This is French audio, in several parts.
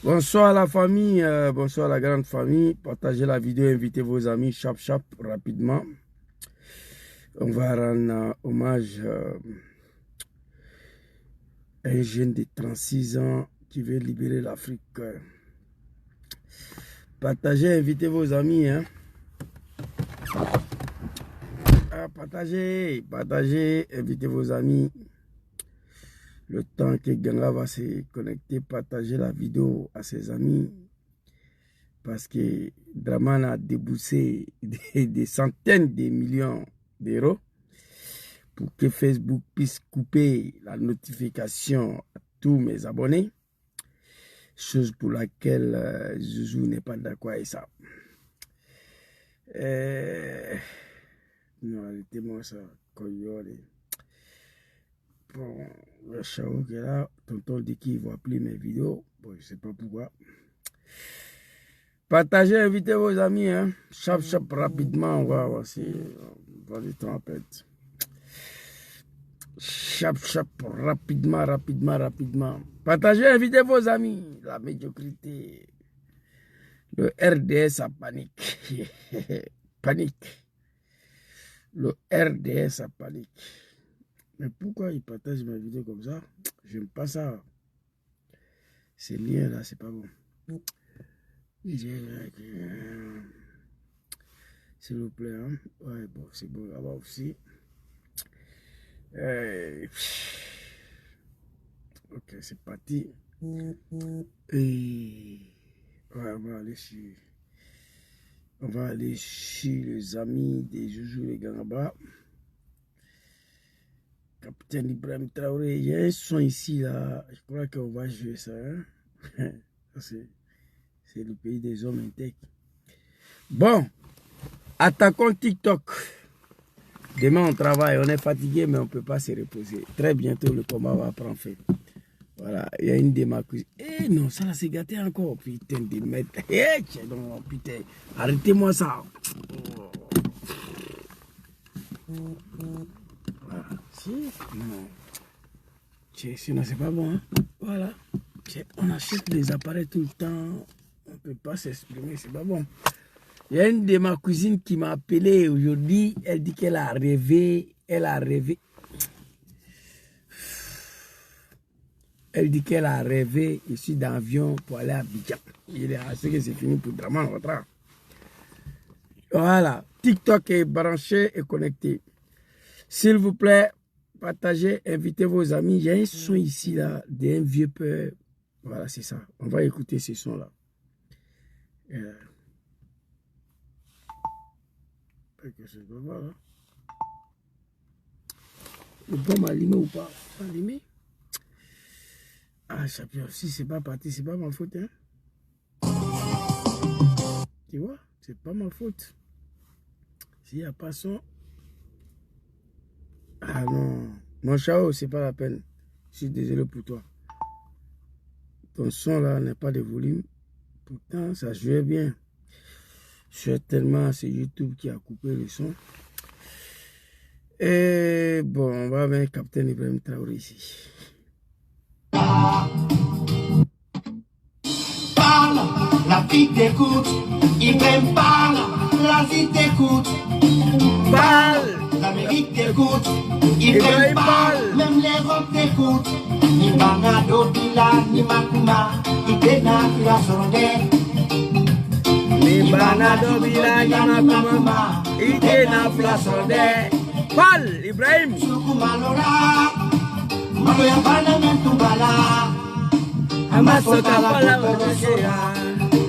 Bonsoir la famille, bonsoir la grande famille. Partagez la vidéo, invitez vos amis, chap rapidement. On va rendre hommage à un jeune de 36 ans qui veut libérer l'Afrique. Partagez, invitez vos amis. Hein. Partagez, invitez vos amis. Le temps que Ganga va se connecter, partagez la vidéo à ses amis. Parce que Draman a déboursé des centaines de millions d'euros pour que Facebook puisse couper la notification à tous mes abonnés. Chose pour laquelle Zouzou n'est pas d'accord avec ça. Non, arrêtez-moi ça. Bon, le Chao qui est là, tonton dit qu'il va appeler mes vidéos. Bon, je sais pas pourquoi. Partagez, invitez vos amis. Hein. Chap rapidement. On va voir si on va du temps à perdre. Chap rapidement. Partagez, invitez vos amis. La médiocrité. Le RDS a panique. Panique. Le RDS a panique. Mais pourquoi ils partagent ma vidéo comme ça? J'aime pas ça. Ces liens là, c'est pas bon. S'il vous plaît. Hein? Ouais, bon, c'est bon là-bas aussi. Ok, c'est parti. Et ouais, on va aller chez les amis des Joujou et Gangaba. Capitaine Ibrahim Traoré, il y a un son ici là. Je crois qu'on va jouer ça. Hein? C'est le pays des hommes intègres. Bon, attaquons TikTok. Demain on travaille, on est fatigué mais on ne peut pas se reposer. Très bientôt le combat va prendre fin. Voilà, il y a une de ma cousine. Eh non, ça là c'est gâté encore. Putain de mètres. Eh non, putain. Arrêtez-moi ça. Voilà. Si, non. Sinon c'est pas bon. Hein? Voilà. On achète des appareils tout le temps. On ne peut pas s'exprimer, c'est pas bon. Il y a une de ma cousine qui m'a appelé aujourd'hui. Elle dit qu'elle a rêvé. Elle dit qu'elle a rêvé ici d'avion pour aller à Abidjan. Il est assez que c'est fini pour Draman. Voilà. TikTok est branché et connecté. S'il vous plaît, partagez, invitez vos amis. Il y a un son ici là d'un vieux père. Voilà, c'est ça. On va écouter ce son là. Voilà. Le bon m'a allumé ou pas? Allumé? Ah, si c'est pas parti, c'est pas ma faute. Hein? Tu vois, c'est pas ma faute. S'il n'y a pas son. Ah non. Mon Chao, c'est pas la peine. Je suis désolé pour toi. Ton son là n'est pas de volume. Pourtant, ça jouait bien. Certainement, c'est YouTube qui a coupé le son. Et bon, on va avec Capitaine Ibrahim Traoré ici. Parle, la vie t'écoute. Ibrahim parle, la vie t'écoute. Parle, l'Amérique t'écoute. Ibrahim parle, même l'Europe t'écoute. Ni Banado, Bila, ni Makuma, Idena, Flasonde. Ni Banado, Bila, ni Makuma, Idena, Flasonde. Parle, Ibrahim. Sukumalora, Maloya Bana Mentubala. Amasota Pala Wadosera,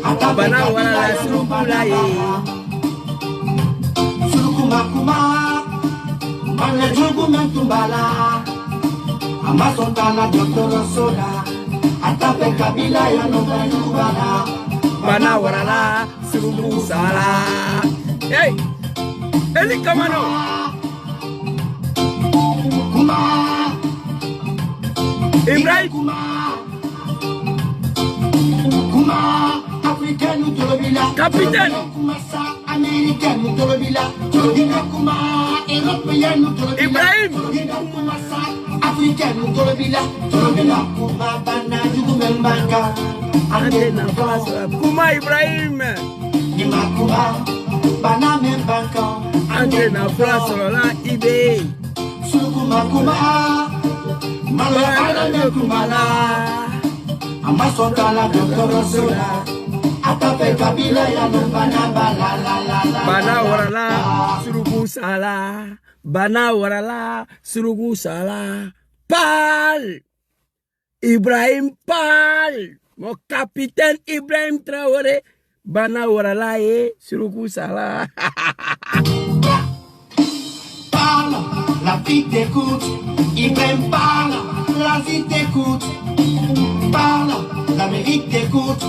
Abana Wala Surukulaye. Sukumakuma, Mane Jugu Mentubala. Amasota la Doctor Soda, Atape Kabila ya Nobala. Bana Wala Surukusala. Hey, Eli Kamano. Ibrahim Kuma Africaine Tolobila Capitaine Américaine Tolobila Kuma Européenne Tolobila Ibrahim africaine, Torobila, Kuma Bana, Jugumembanga, Antena Flash, Kuma Ibrahim. Nimakuma, Bana Membanka, Antena Flash, la Ibe. Sukuma Kuma, Malabana Kumala, Amasokala, Dr. Sola, Atape Kabila, Yanubana, Bana Warala, Surugu Sala, Bana Warala, Surugu Sala, Pal, Ibrahim Pal, mon capitaine Ibrahim Traoré, Bana Warala et Surugu Sala. Parle, la vie t'écoute, Ibrahim parle, la vie t'écoute. Parle, l'Amérique t'écoute,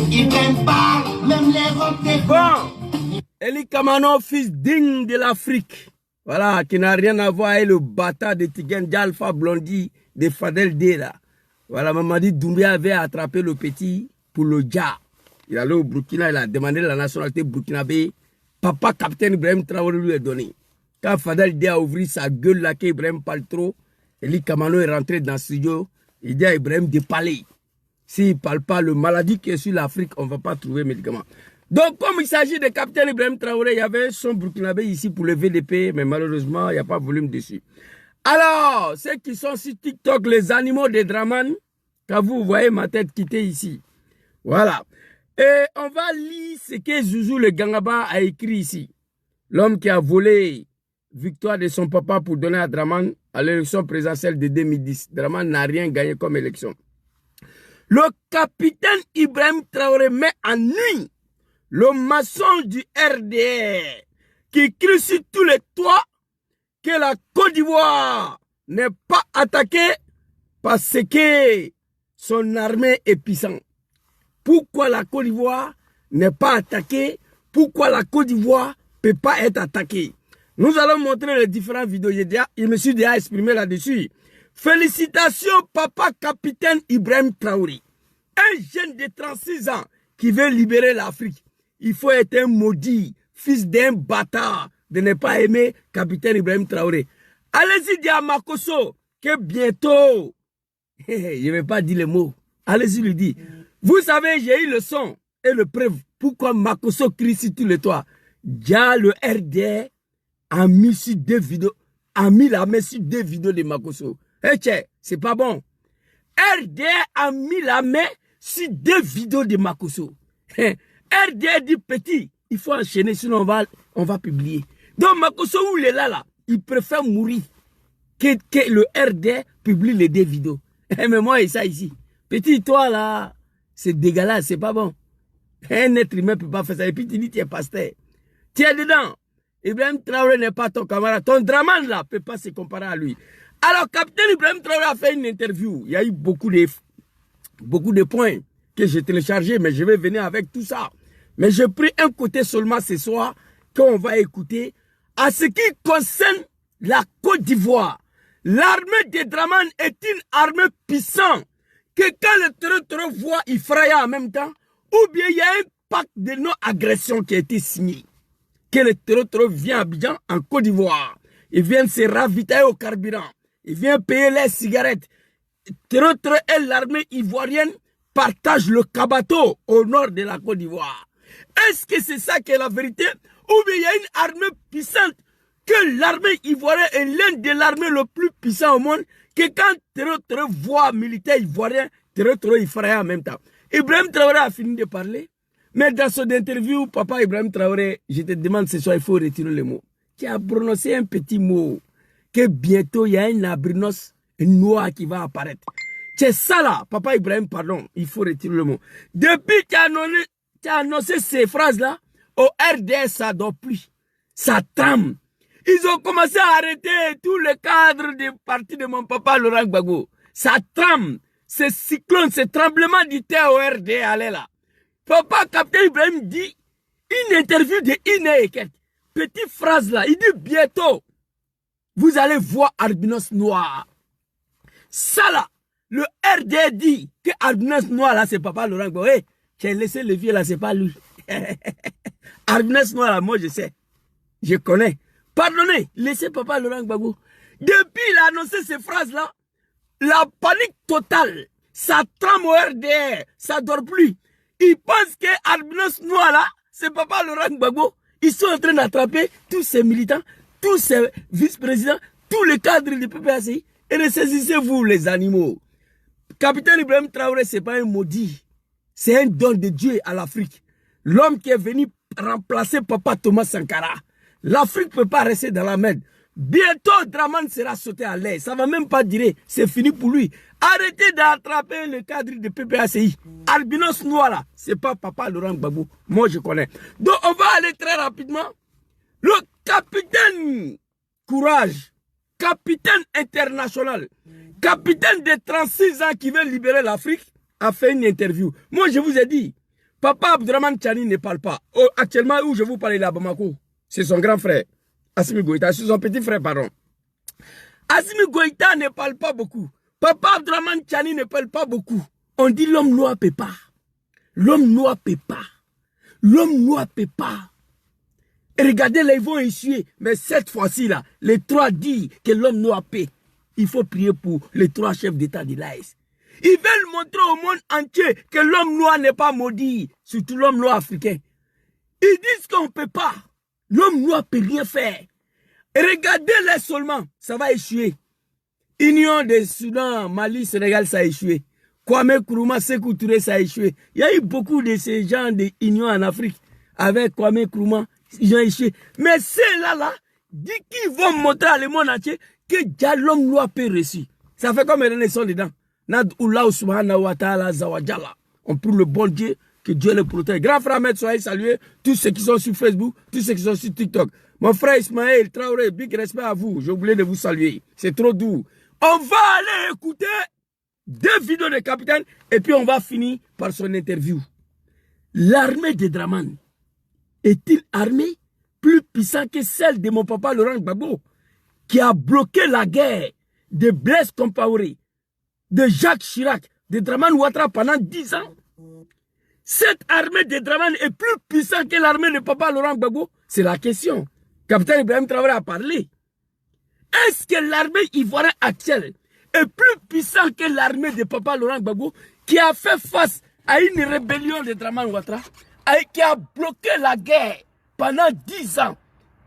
Ibrahim parle, même l'Europe t'écoute. Bon, Eli Kamano, fils digne de l'Afrique, voilà, qui n'a rien à voir avec le bâtard de Tigen d'Alpha Blondie de Fadel Dera. Voilà, Mamadi Doumbia avait attrapé le petit pour le Dja. Il allait au Burkina, il a demandé la nationalité burkinabé. Papa, capitaine Ibrahim Traoré lui a donné. Quand Fadel Dera a ouvert sa gueule là, qu'Ibrahim parle trop, Eli Kamano est rentré dans le studio. Il dit à Ibrahim de parler. S'il ne parle pas, le maladie qui est sur l'Afrique, on ne va pas trouver médicament. Donc, comme il s'agit de capitaine Ibrahim Traoré, il y avait son burkinabé ici pour le VDP, mais malheureusement, il n'y a pas de volume dessus. Alors, ceux qui sont sur TikTok, les animaux de Draman, quand vous voyez ma tête quitter ici. Voilà. Et on va lire ce que Zouzou le Gangaba a écrit ici. L'homme qui a volé victoire de son papa pour donner à Draman à l'élection présidentielle de 2010. Draman n'a rien gagné comme élection. Le capitaine Ibrahim Traoré met en nuit le maçon du RDR qui crie sur tous les toits que la Côte d'Ivoire n'est pas attaquée parce que son armée est puissante. Pourquoi la Côte d'Ivoire n'est pas attaquée? Pourquoi la Côte d'Ivoire ne peut pas être attaquée? Nous allons montrer les différentes vidéos. Je me suis déjà exprimé là-dessus. Félicitations, papa capitaine Ibrahim Traoré. Un jeune de 36 ans qui veut libérer l'Afrique. Il faut être un maudit, fils d'un bâtard, de ne pas aimer capitaine Ibrahim Traoré. Allez-y dire à Makosso que bientôt, je ne vais pas dire les mots. Allez-y lui dire. Vous savez, j'ai eu le son et le preuve. Pourquoi Makosso crie sur tous les toits? Déjà le RDR a mis sur deux vidéos, a mis la main sur deux vidéos de Makosso. Eh tiens, c'est pas bon. RDR a mis la main sur deux vidéos de Makosso. RDR dit petit, il faut enchaîner, sinon on va publier. Donc Makosso, où il est là, il préfère mourir que le RDR publie les deux vidéos. Mais moi et ça ici. Petit, toi là, c'est dégueulasse, c'est pas bon. Un être humain ne peut pas faire ça. Et puis tu dis, tu es pasteur. Tu es dedans. Ibrahim Traoré n'est pas ton camarade. Ton Draman là ne peut pas se comparer à lui. Alors, capitaine Ibrahim Traoré a fait une interview. Il y a eu beaucoup de points que j'ai téléchargés, mais je vais venir avec tout ça. Mais j'ai pris un côté seulement ce soir qu'on va écouter. À ce qui concerne la Côte d'Ivoire, l'armée de Draman est une armée puissante que quand le terreur voit, il fraya en même temps, ou bien il y a un pacte de non-agression qui a été signé. Que le terreur vient à Abidjan, en Côte d'Ivoire. Ils viennent se ravitailler au carburant. Ils viennent payer les cigarettes. Terreur et l'armée ivoirienne partagent le Kabato au nord de la Côte d'Ivoire. Est-ce que c'est ça qui est la vérité? Ou bien il y a une armée puissante que l'armée ivoirienne est l'un des armées le plus puissant au monde, que quand terreur voit militaire ivoirien, terreur il fera en même temps. Ibrahim Traoré a fini de parler, mais dans son interview, papa Ibrahim Traoré, je te demande ce soir, il faut retirer le mot. Tu as prononcé un petit mot, que bientôt il y a un abrinos noir qui va apparaître. C'est ça là, papa Ibrahim, pardon, il faut retirer le mot. Depuis que tu as annoncé ces phrases-là, au RDS, ça ne dort plus. Ça trame. Ils ont commencé à arrêter tous les cadres du parti de mon papa Laurent Gbagbo. Ça trame. Ce cyclone, ce tremblement du terre au RDS, allez là. Papa capitaine Ibrahim dit, une interview de Iné Eket. Petite phrase là, il dit bientôt, vous allez voir albinos noir. Ça là, le RD dit que albinos noir là, c'est papa Laurent Gbagbo. Hey, tu as laissé le vieux là, c'est pas lui. Albinos noir là, moi je sais. Je connais. Pardonnez, laissez papa Laurent Gbagbo. Depuis il a annoncé ces phrases là, la panique totale. Ça trame au RDR, ça dort plus. Ils pensent que Albinos Noir là, c'est Papa Laurent Gbagbo. Ils sont en train d'attraper tous ces militants, tous ces vice-présidents, tous les cadres du PPACI. Et ressaisissez-vous les animaux. Capitaine Ibrahim Traoré, ce n'est pas un maudit. C'est un don de Dieu à l'Afrique. L'homme qui est venu remplacer Papa Thomas Sankara. L'Afrique ne peut pas rester dans la merde. Bientôt, Draman sera sauté à l'air. Ça ne va même pas durer. C'est fini pour lui. Arrêtez d'attraper le cadre de PPACI. Albinos Noir là, c'est pas Papa Laurent Gbagbo. Moi, je connais. Donc, on va aller très rapidement. Le capitaine Courage, capitaine international, capitaine de 36 ans qui veut libérer l'Afrique, a fait une interview. Moi, je vous ai dit, Papa Abdourahmane Tchani ne parle pas. Oh, actuellement, où je vous parle, il est à Bamako. C'est son grand frère, Assimi Goïta. C'est son petit frère, pardon. Assimi Goïta ne parle pas beaucoup. Papa Abdourahmane Tchani ne parle pas beaucoup. On dit l'homme noir ne peut pas. L'homme noir ne peut pas. L'homme noir ne peut pas. Et regardez, là, ils vont essuyer. Mais cette fois-ci, là, les trois disent que l'homme noir peut. Il faut prier pour les trois chefs d'État de l'AES. Ils veulent montrer au monde entier que l'homme noir n'est pas maudit, surtout l'homme noir africain. Ils disent qu'on ne peut pas. L'homme noir ne peut rien faire. Et regardez-les seulement, ça va échouer. Union des Soudan, Mali, Sénégal, ça a échoué. Kwame Nkrumah, Sékou Touré, ça a échoué. Il y a eu beaucoup de ces gens d'union en Afrique. Avec Kwame Nkrumah, ils ont échoué. Mais ceux-là, dit qu'ils vont montrer à le monde entier que déjà l'homme noir peut réussir. Ça fait comme ils sont dedans. Nad-Oullah subhanahu wa ta'ala zawajala. On prie le bon Dieu, que Dieu le protège. Grand frère Ahmed, soyez salués. Tous ceux qui sont sur Facebook, tous ceux qui sont sur TikTok. Mon frère Ismaël Traoré, big respect à vous. J'ai oublié de vous saluer. C'est trop doux. On va aller écouter 2 vidéos de capitaine et puis on va finir par son interview. L'armée de Draman est-il armée plus puissante que celle de mon papa Laurent Gbagbo qui a bloqué la guerre de Blaise Compaoré, de Jacques Chirac, de Dramane Ouattara pendant 10 ans? Cette armée de Draman est plus puissante que l'armée de papa Laurent Gbagbo? C'est la question. Capitaine Ibrahim Traoré a parlé. Est-ce que l'armée ivoirienne actuelle est plus puissante que l'armée de papa Laurent Gbagbo qui a fait face à une rébellion de Dramane Ouattara et qui a bloqué la guerre pendant 10 ans?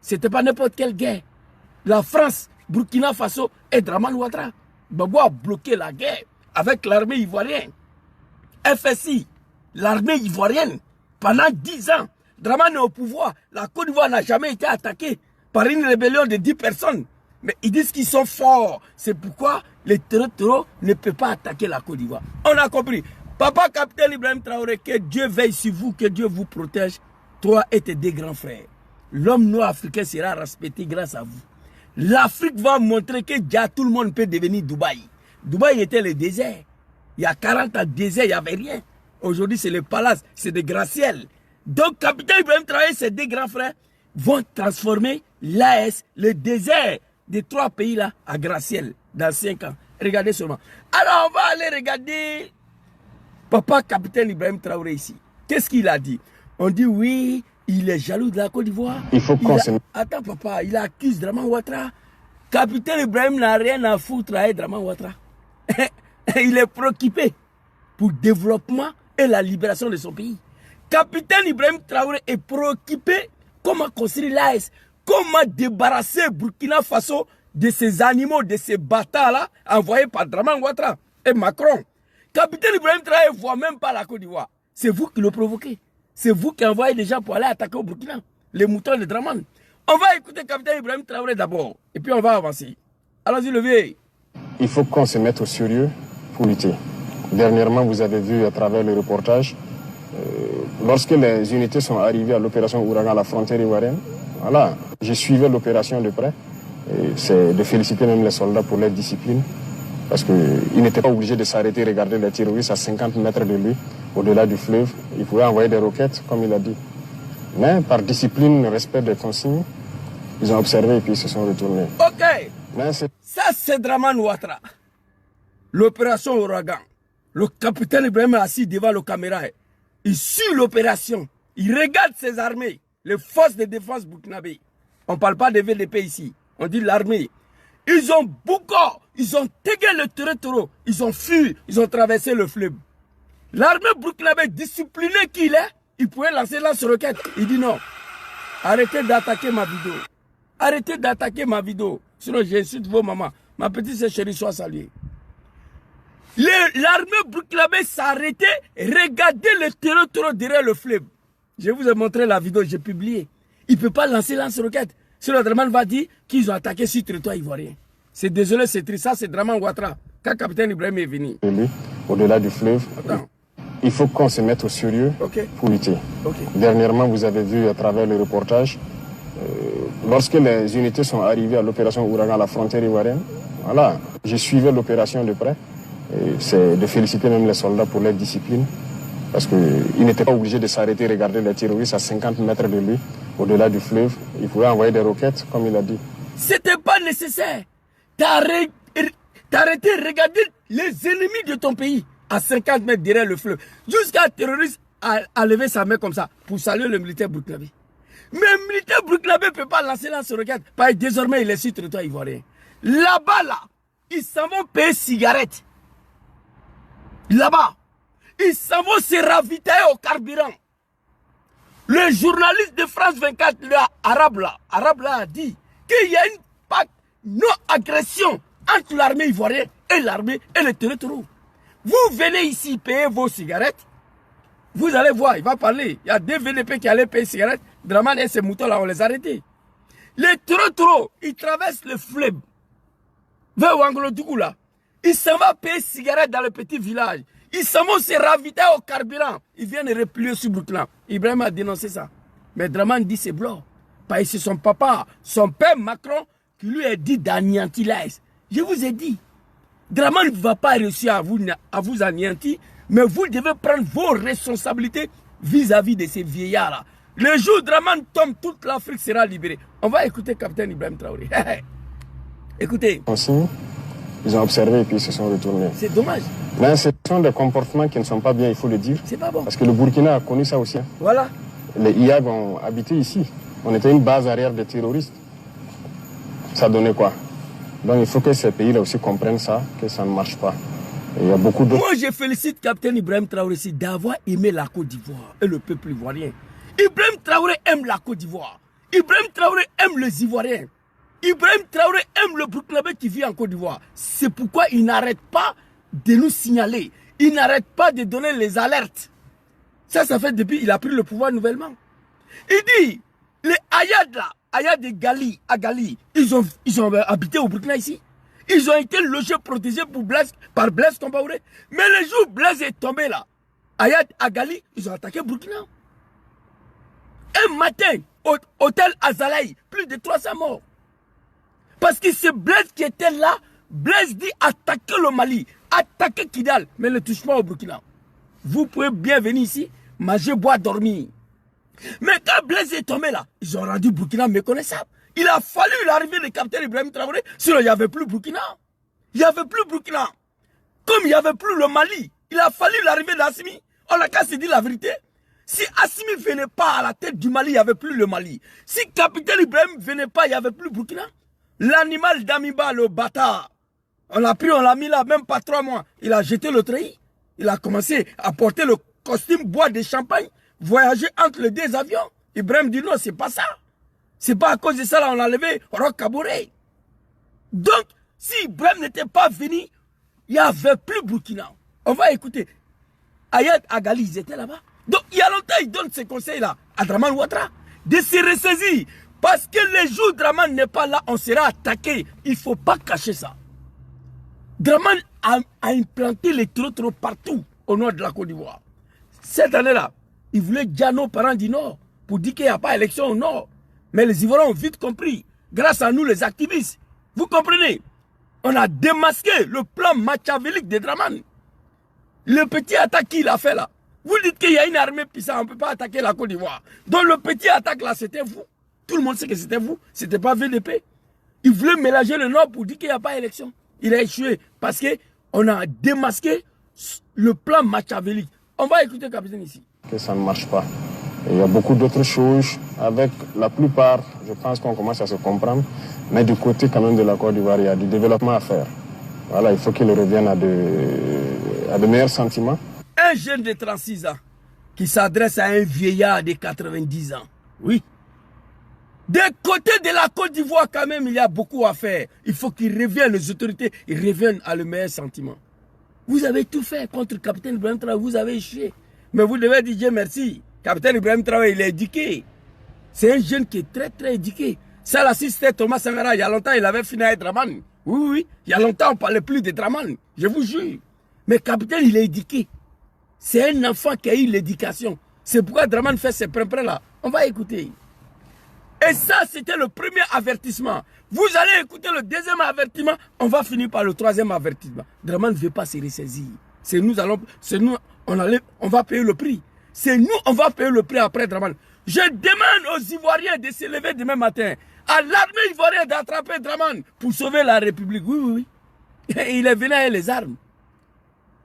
C'était pas n'importe quelle guerre. La France, Burkina Faso et Dramane Ouattara. Gbagbo a bloqué la guerre avec l'armée ivoirienne. FSI, l'armée ivoirienne, pendant 10 ans. Dramane est au pouvoir. La Côte d'Ivoire n'a jamais été attaquée par une rébellion de 10 personnes. Mais ils disent qu'ils sont forts. C'est pourquoi les terreaux ne peuvent pas attaquer la Côte d'Ivoire. On a compris. Papa capitaine Ibrahim Traoré, que Dieu veille sur vous, que Dieu vous protège, toi et tes 2 grands frères. L'homme noir africain sera respecté grâce à vous. L'Afrique va montrer que déjà tout le monde peut devenir Dubaï. Dubaï était le désert. Il y a 40 ans, désert, il n'y avait rien. Aujourd'hui, c'est le palace, c'est des gratte-ciel. Donc, capitaine Ibrahim Traoré, ses 2 grands frères vont transformer l'AES, le désert des 3 pays-là, à gratte-ciel dans 5 ans. Regardez seulement. Alors, on va aller regarder papa capitaine Ibrahim Traoré ici. Qu'est-ce qu'il a dit? On dit oui, il est jaloux de la Côte d'Ivoire. Il faut qu'on se... Attends papa, il accuse Dramane Ouattara. Capitaine Ibrahim n'a rien à foutre avec Dramane Ouattara. Il est préoccupé pour le développement et la libération de son pays. Capitaine Ibrahim Traoré est préoccupé comment construire l'AES, comment débarrasser Burkina Faso de ces animaux, de ces bâtards-là envoyés par Dramane Ouattara et Macron. Capitaine Ibrahim Traoré ne voit même pas la Côte d'Ivoire. C'est vous qui le provoquez. C'est vous qui envoyez des gens pour aller attaquer au Burkina, les moutons de Dramane. On va écouter Capitaine Ibrahim Traoré d'abord, et puis on va avancer. Allons-y, levier. Il faut qu'on se mette au sérieux pour lutter. Dernièrement, vous avez vu à travers le reportage, lorsque les unités sont arrivées à l'opération Ouragan à la frontière ivoirienne, voilà, je suivais l'opération de près. C'est de féliciter même les soldats pour leur discipline, parce qu'ils n'étaient pas obligés de s'arrêter et regarder les terroristes à 50 mètres de lui, au-delà du fleuve. Ils pouvaient envoyer des roquettes, comme il a dit. Mais par discipline, respect des consignes, ils ont observé et puis ils se sont retournés. Ok. Ça, c'est Dramane Ouattara. L'opération Ouragan. Le capitaine Ibrahim est assis devant la caméra. Il suit l'opération. Il regarde ses armées, les forces de défense burkinabé. On ne parle pas des VDP ici. On dit l'armée. Ils ont beaucoup, ils ont tagué le Toro, ils ont fui, ils ont traversé le fleuve. L'armée burkinabé disciplinée qu'il est, il pouvait lancer lance-roquette. Il dit non, arrêtez d'attaquer ma vidéo. Arrêtez d'attaquer ma vidéo. Sinon j'insulte vos mamans. Ma petite sœur chérie soit saluée. L'armée burkinabé s'arrêtait, regardez le Toro derrière le fleuve. Je vous ai montré la vidéo, j'ai publié. Il ne peut pas lancer lance-roquette. Sinon Draman va dire qu'ils ont attaqué sur le territoire ivoirien. C'est désolé, c'est triste. Ça, c'est Draman Ouattara. Quand capitaine Ibrahim est venu. Au-delà du fleuve, il faut qu'on se mette au sérieux pour lutter. Dernièrement, vous avez vu à travers le reportage, lorsque les unités sont arrivées à l'opération Ouragan à la frontière ivoirienne, voilà, je suivais l'opération de près. C'est de féliciter même les soldats pour leur discipline. Parce qu'ils n'étaient pas obligés de s'arrêter et regarder les terroristes à 50 mètres de lui, au-delà du fleuve. Ils pouvaient envoyer des roquettes, comme il a dit. C'était pas nécessaire. T'as arrêté de regarder les ennemis de ton pays à 50 mètres derrière le fleuve. Jusqu'à un terroriste a levé sa main comme ça pour saluer le militaire burkinabé. Mais le militaire burkinabé ne peut pas lancer lance-roquette. Parce que désormais, il est sur le territoire ivoirien. Là-bas, là, ils s'en vont payer cigarettes. Là-bas. Ils s'en vont se ravitailler au carburant. Le journaliste de France 24, le arabe là a dit qu'il y a une pacte non-agression entre l'armée ivoirienne et l'armée et le territoire. Vous venez ici payer vos cigarettes. Vous allez voir, il va parler. Il y a des VDP qui allaient payer cigarettes. Draman et ces moutons là, on les a arrêtés. Les territoires, ils traversent le fleuve vers Ouangolodougou là. Ils s'en vont payer cigarettes dans le petit village. Ils s'en vont se ravitailler au carburant. Ils viennent replier sur Burkina. Ibrahim a dénoncé ça. Mais Draman dit c'est blanc. Parce que c'est son papa, son père Macron, qui lui a dit d'anéantir l'AS. Je vous ai dit, Draman ne va pas réussir à vous anéantir, mais vous devez prendre vos responsabilités vis-à-vis de ces vieillards-là. Le jour où Draman tombe, toute l'Afrique sera libérée. On va écouter capitaine Ibrahim Traoré. Écoutez. Ils ont observé et puis ils se sont retournés. C'est dommage. Mais ce sont des comportements qui ne sont pas bien, il faut le dire. C'est pas bon. Parce que le Burkina a connu ça aussi. Voilà. Les IAG ont habité ici. On était une base arrière des terroristes. Ça donnait quoi? Donc il faut que ces pays-là aussi comprennent ça, que ça ne marche pas. Et il y a beaucoup d'autres. Moi, je félicite capitaine Ibrahim Traoré d'avoir aimé la Côte d'Ivoire et le peuple ivoirien. Ibrahim Traoré aime la Côte d'Ivoire. Ibrahim Traoré aime les Ivoiriens. Ibrahim Traoré aime le Burkinabé qui vit en Côte d'Ivoire. C'est pourquoi il n'arrête pas de nous signaler. Il n'arrête pas de donner les alertes. Ça fait depuis qu'il a pris le pouvoir nouvellement. Il dit, les Ayad là, Ayad et Gali, à Gali, ils ont habité au Burkina ici. Ils ont été logés, protégés par Blaise Compaoré. Mais le jour où Blaise est tombé là, Ayad à Gali, ils ont attaqué Burkina. Un matin, au hôtel Azalaï, plus de 300 morts. Parce que c'est Blaise qui était là. Blaise dit attaquer le Mali, attaquer Kidal, mais ne touche pas au Burkina. Vous pouvez bien venir ici, manger, boire, dormir. Mais quand Blaise est tombé là, ils ont rendu Burkina méconnaissable. Il a fallu l'arrivée du capitaine Ibrahim Traoré, sinon il n'y avait plus Burkina. Il n'y avait plus Burkina. Comme il n'y avait plus le Mali, il a fallu l'arrivée d'Assimi. On n'a qu'à se dire la vérité. Si Assimi ne venait pas à la tête du Mali, il n'y avait plus le Mali. Si capitaine Ibrahim ne venait pas, il n'y avait plus Burkina. L'animal d'Amiba, le bâtard, on l'a pris, on l'a mis là, même pas 3 mois. Il a jeté le treillis. Il a commencé à porter le costume, boire des champagnes, voyager entre les 2 avions. Ibrahim dit non, c'est pas ça. C'est pas à cause de ça, là, on a levé Roch Kaboré. Donc, si Ibrahim n'était pas venu, il n'y avait plus Burkina. On va écouter. Ayad Agali, ils étaient là-bas. Donc, il y a longtemps, il donne ces conseils-là à Draman Ouattara de se ressaisir. Parce que les jours où Draman n'est pas là, on sera attaqué. Il ne faut pas cacher ça. Draman a implanté les trottoirs partout au nord de la Côte d'Ivoire. Cette année-là, il voulait Diano parent du Nord pour dire qu'il n'y a pas d'élection au Nord. Mais les Ivoiriens ont vite compris, grâce à nous les activistes. Vous comprenez? On a démasqué le plan machiavélique de Draman. Le petit attaque qu'il a fait là. Vous dites qu'il y a une armée puissante, on ne peut pas attaquer la Côte d'Ivoire. Donc le petit attaque là, c'était vous. Tout le monde sait que c'était vous. Ce n'était pas VDP. Il voulait mélanger le Nord pour dire qu'il n'y a pas d'élection. Il a échoué parce qu'on a démasqué le plan machiavélique. On va écouter le capitaine ici. Que ça ne marche pas. Il y a beaucoup d'autres choses. Avec la plupart, je pense qu'on commence à se comprendre. Mais du côté quand même de la Côte d'Ivoire, il y a du développement à faire. Voilà, il faut qu'il revienne à de meilleurs sentiments. Un jeune de 36 ans qui s'adresse à un vieillard de 90 ans. Oui. De côté de la Côte d'Ivoire, quand même, il y a beaucoup à faire. Il faut qu'ils reviennent, les autorités, ils reviennent à le meilleur sentiment. Vous avez tout fait contre le capitaine Ibrahim Traoré, vous avez échoué. Mais vous devez dire Dieu merci. Capitaine Ibrahim Traoré, il est éduqué. C'est un jeune qui est très, très éduqué. Ça, là, si c'était Thomas Sankara, il y a longtemps, il avait fini à être Draman. Oui, oui, il y a longtemps, on ne parlait plus de Draman. Je vous jure. Mais capitaine, il est éduqué. C'est un enfant qui a eu l'éducation. C'est pourquoi Draman fait ces prêts là. On va écouter. Et ça, c'était le premier avertissement. Vous allez écouter le deuxième avertissement. On va finir par le troisième avertissement. Draman ne veut pas se ressaisir. C'est nous, on va payer le prix. C'est nous, on va payer le prix après Draman. Je demande aux Ivoiriens de se lever demain matin. À l'armée ivoirienne d'attraper Draman pour sauver la République. Oui, oui, oui. Il est venu avec les armes.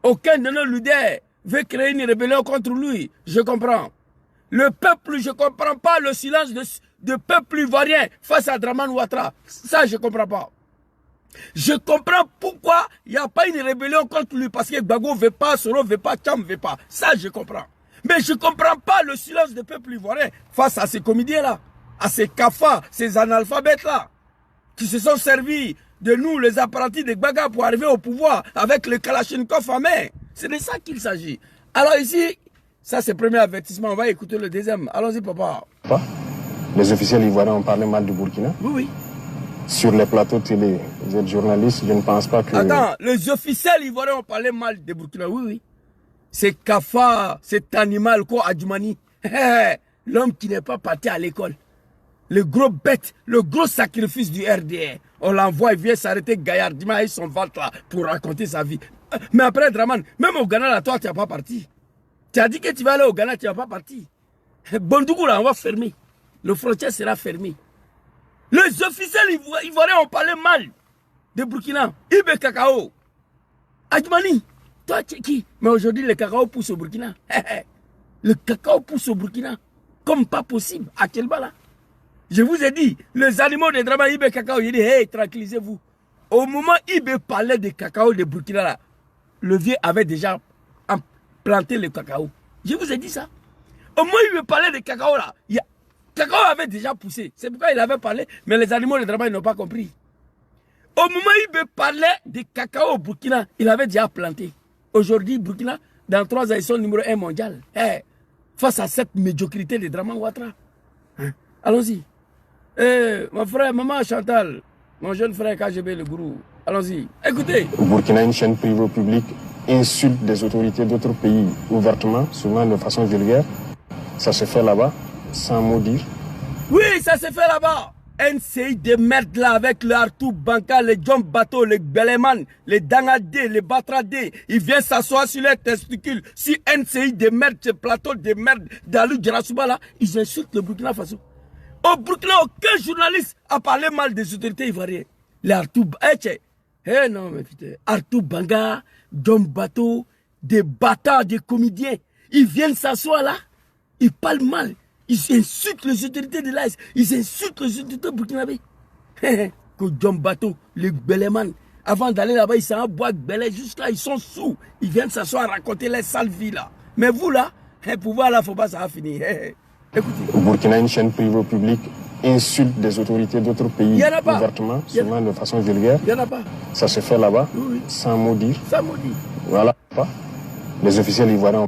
Aucun de nos leaders veut créer une rébellion contre lui. Je comprends. Le peuple, je ne comprends pas le silence de peuple ivoirien face à Draman Ouattara. Ça, je ne comprends pas. Je comprends pourquoi il n'y a pas une rébellion contre lui. Parce que Gbagbo ne veut pas, Soro ne veut pas, Tcham ne veut pas. Ça, je comprends. Mais je ne comprends pas le silence du peuple ivoirien face à ces comédiens-là, à ces cafards, ces analphabètes-là, qui se sont servis de nous, les apprentis de Gbagbo, pour arriver au pouvoir avec le Kalachnikov en main. C'est de ça qu'il s'agit. Alors ici, ça c'est le premier avertissement. On va écouter le deuxième. Allons-y, papa. Les officiels ivoiriens ont parlé mal du Burkina. Oui, oui. Sur les plateaux télé, vous êtes journaliste, je ne pense pas que... Attends, les officiels ivoiriens ont parlé mal du Burkina. Oui, oui. C'est cafard, cet animal quoi, Adjumani. L'homme qui n'est pas parti à l'école. Le gros bête, le gros sacrifice du RDR. On l'envoie, il vient s'arrêter gaillardiment avec son ventre là pour raconter sa vie. Mais après Draman, même au Ghana là, toi tu n'es pas parti. Tu as dit que tu vas aller au Ghana, tu n'es pas parti. Bondougou là, on va fermer. Le frontière sera fermé. Les officiels ivoiriens ont parlé mal de Burkina. Ibe Cacao. Adjumani. Toi, tu es qui? Mais aujourd'hui, le cacao pousse au Burkina. Le cacao pousse au Burkina. Comme pas possible. Actuellement là. Je vous ai dit, les animaux de Draman, Ibe Cacao, il dit, hey, tranquillisez-vous. Au moment où Ibe parlait de cacao de Burkina là, le vieux avait déjà planté le cacao. Je vous ai dit ça. Au moment où Ibe parlait de cacao là, cacao avait déjà poussé. C'est pourquoi il avait parlé, mais les animaux de Draman n'ont pas compris. Au moment où Ibe parlait de cacao au Burkina, il avait déjà planté. Aujourd'hui, Burkina, dans 3 ans, ils sont numéro 1 mondial. Face à cette médiocrité de Draman Ouattara. Allons-y. Mon frère, maman Chantal, mon jeune frère KGB, le gourou. Allons-y. Écoutez. Au Burkina, une chaîne privée au public insulte des autorités d'autres pays ouvertement, souvent de façon vulgaire. Ça se fait là-bas, sans mot dire. Oui, ça se fait là-bas. NCI de merde là avec le Artou Banka, les John Bateau, les Beleman, les Dangadé, les Batradé. Ils viennent s'asseoir sur les testicules. Si NCI de merde, ce plateau de merde d'Alou Djarasouba là, ils insultent le Burkina Faso. Au Burkina, aucun journaliste a parlé mal des autorités ivoiriennes. Les Artou non mais putain. Artou Banga, John Bateau, des bâtards, des comédiens. Ils viennent s'asseoir là, ils parlent mal. Ils insultent les autorités de l'AS. Ils insultent les autorités burkinabés. Que John Bateau, les Beleman, avant d'aller là-bas, ils s'en boivent Belé. Jusqu'à ils sont sous. Ils viennent s'asseoir raconter les sales vies là. Mais vous là, pour voir là, il ne faut pas ça va finir. Écoutez. Au Burkina, une chaîne privée au public insulte des autorités d'autres pays ouvertement, souvent de façon vulgaire. Il n'y en a pas. Ça se fait là-bas, oui. sans mot dire. Sans mot dire. Voilà. Les officiels ivoiriens.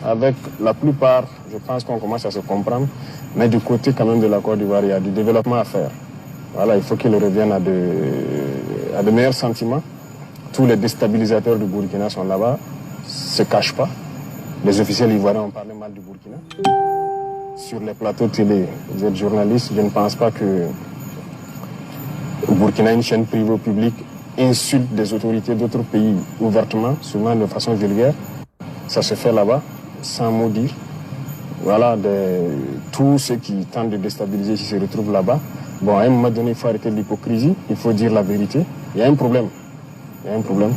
Avec la plupart, je pense qu'on commence à se comprendre. Mais du côté quand même de la Côte d'Ivoire, il y a du développement à faire. Voilà, il faut qu'ils reviennent à de meilleurs sentiments. Tous les déstabilisateurs du Burkina sont là-bas, ne se cachent pas. Les officiels ivoiriens ont parlé mal du Burkina. Sur les plateaux télé, vous êtes journaliste, je ne pense pas que au Burkina, une chaîne privée au public insulte des autorités d'autres pays ouvertement, souvent de façon vulgaire. Ça se fait là-bas, sans mot dire. Voilà, tous ceux qui tentent de déstabiliser qui se retrouvent là-bas. Bon, à un moment donné, il faut arrêter l'hypocrisie, il faut dire la vérité. Il y a un problème. Il y a un problème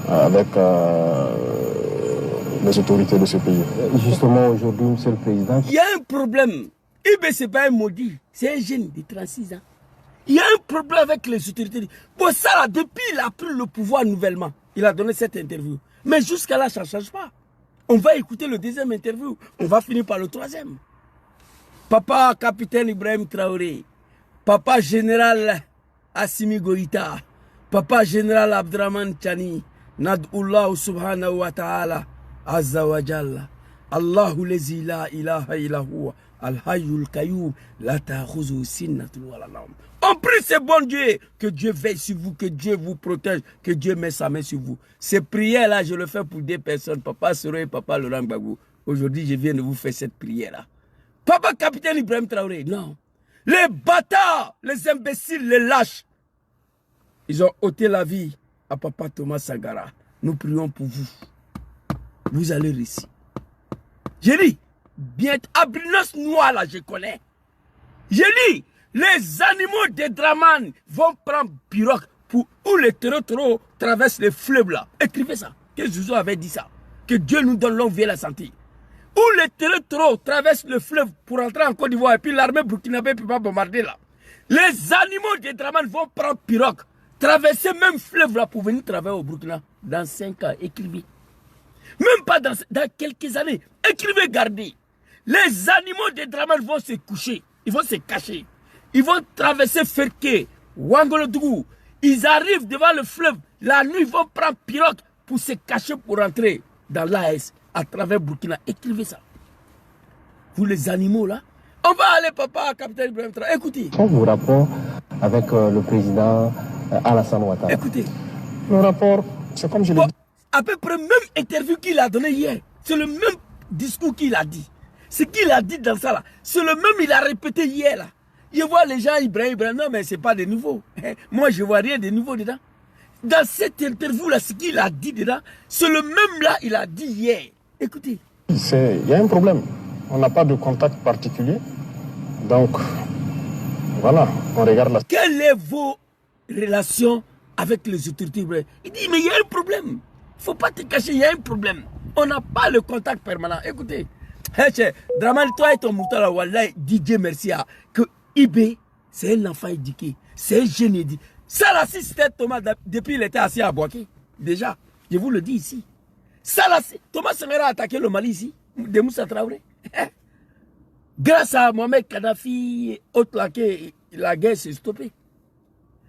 avec les autorités de ce pays. Justement, aujourd'hui, Monsieur le Président... Il y a un problème. Ibé, ce n'est pas un maudit, c'est un jeune de 36 ans. Il y a un problème avec les autorités. Bon, ça là, depuis il a pris le pouvoir nouvellement, il a donné cette interview. Mais jusqu'à là, ça ne change pas. On va écouter le deuxième interview. On va finir par le troisième. Papa capitaine Ibrahim Traoré, papa général Assimi Goïta, papa général Abdraman Chani, Nad'ullah subhanahu wa ta'ala, azza wa jalla, Allahu lezi la ilaha illa huwa, al-hayyul qayyum, la ta'khuzu sinnatun wa la nawm. On prie ce bon Dieu, que Dieu veille sur vous, que Dieu vous protège, que Dieu met sa main sur vous. Ces prières-là, je le fais pour deux personnes, papa Soro et papa Laurent Gbagbo. Aujourd'hui, je viens de vous faire cette prière-là. Papa capitaine Ibrahim Traoré, non. Les bâtards, les imbéciles, les lâches, ils ont ôté la vie à papa Thomas Sankara. Nous prions pour vous. Vous allez réussir. J'ai dit, bien, Abrinos Noir là, je connais. J'ai dit, les animaux des Draman vont prendre pirogue pour où les taureaux traversent les fleuves là. Écrivez ça. Que Zouzou avait dit ça. Que Dieu nous donne longue vie et la santé. Où les taureaux traversent le fleuve pour entrer en Côte d'Ivoire et puis l'armée burkinabé ne peut pas bombarder là. Les animaux des Draman vont prendre pirogue, traverser même fleuve là pour venir travailler au Burkina. Dans 5 ans, écrivez. Même pas dans quelques années. Écrivez, gardez. Les animaux des Draman vont se coucher. Ils vont se cacher. Ils vont traverser Ferké, Wangolodougou. Ils arrivent devant le fleuve. La nuit, ils vont prendre pirogue pour se cacher pour entrer dans l'AS à travers Burkina. Écrivez ça. Vous les animaux là. On va aller, papa, capitaine Ibrahim Traoré. Écoutez. Vos rapports avec le président Alassane Ouattara. Écoutez. Le rapport, c'est comme je l'ai dit. À peu près même interview qu'il a donné hier. C'est le même discours qu'il a dit. Ce qu'il a dit dans ça là, c'est le même il a répété hier là. Je vois les gens Ibrahim, non mais c'est pas de nouveau. Moi je vois rien de nouveau dedans. Dans cette interview là, ce qu'il a dit dedans, c'est le même là il a dit hier. Écoutez. Il y a un problème. On n'a pas de contact particulier. Donc, voilà, on regarde la... Quelles sont vos relations avec les autorités? Il dit mais il y a un problème. Il ne faut pas te cacher, il y a un problème. On n'a pas le contact permanent. Écoutez. Draman, toi et ton mouton là, Wallah, DJ merci à que Ibé, c'est un enfant éduqué, c'est un jeune éduqué. Ça là, si c'était Thomas, depuis il était assis à Boaké, déjà, je vous le dis ici. Ça là, Thomas Sankara a attaqué le Mali ici, de Moussa Traoré. Grâce à Mohamed Kadhafi et autres là, la guerre s'est stoppée.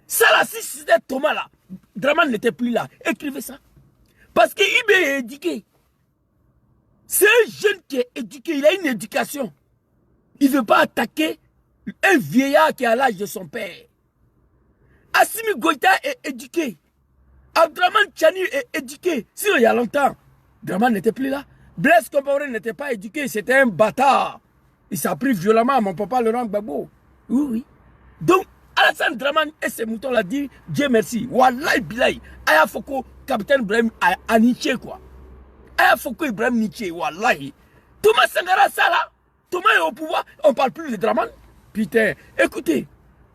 Ça là, si c'était Thomas là, Draman n'était plus là. Écrivez ça. Parce que Ibé est éduqué. C'est un jeune qui est éduqué, il a une éducation. Il ne veut pas attaquer un vieillard qui est à l'âge de son père. Assimi Goïta est éduqué. Abdraman Chani est éduqué. Sinon, il y a longtemps, Draman n'était plus là. Blaise Compaoré n'était pas éduqué, c'était un bâtard. Il s'est pris violemment à mon papa Laurent Gbagbo. Oui, oui. Donc, Alassane Draman et ses moutons l'ont dit, Dieu merci. Wallahi Bilay, Aya Foko, capitaine Ibrahim a Nietzsche quoi. Aya Foko Ibrahim Nietzsche, wallahi. Thomas Sankara, ça là, Thomas est au pouvoir, on ne parle plus de Draman. Putain, écoutez,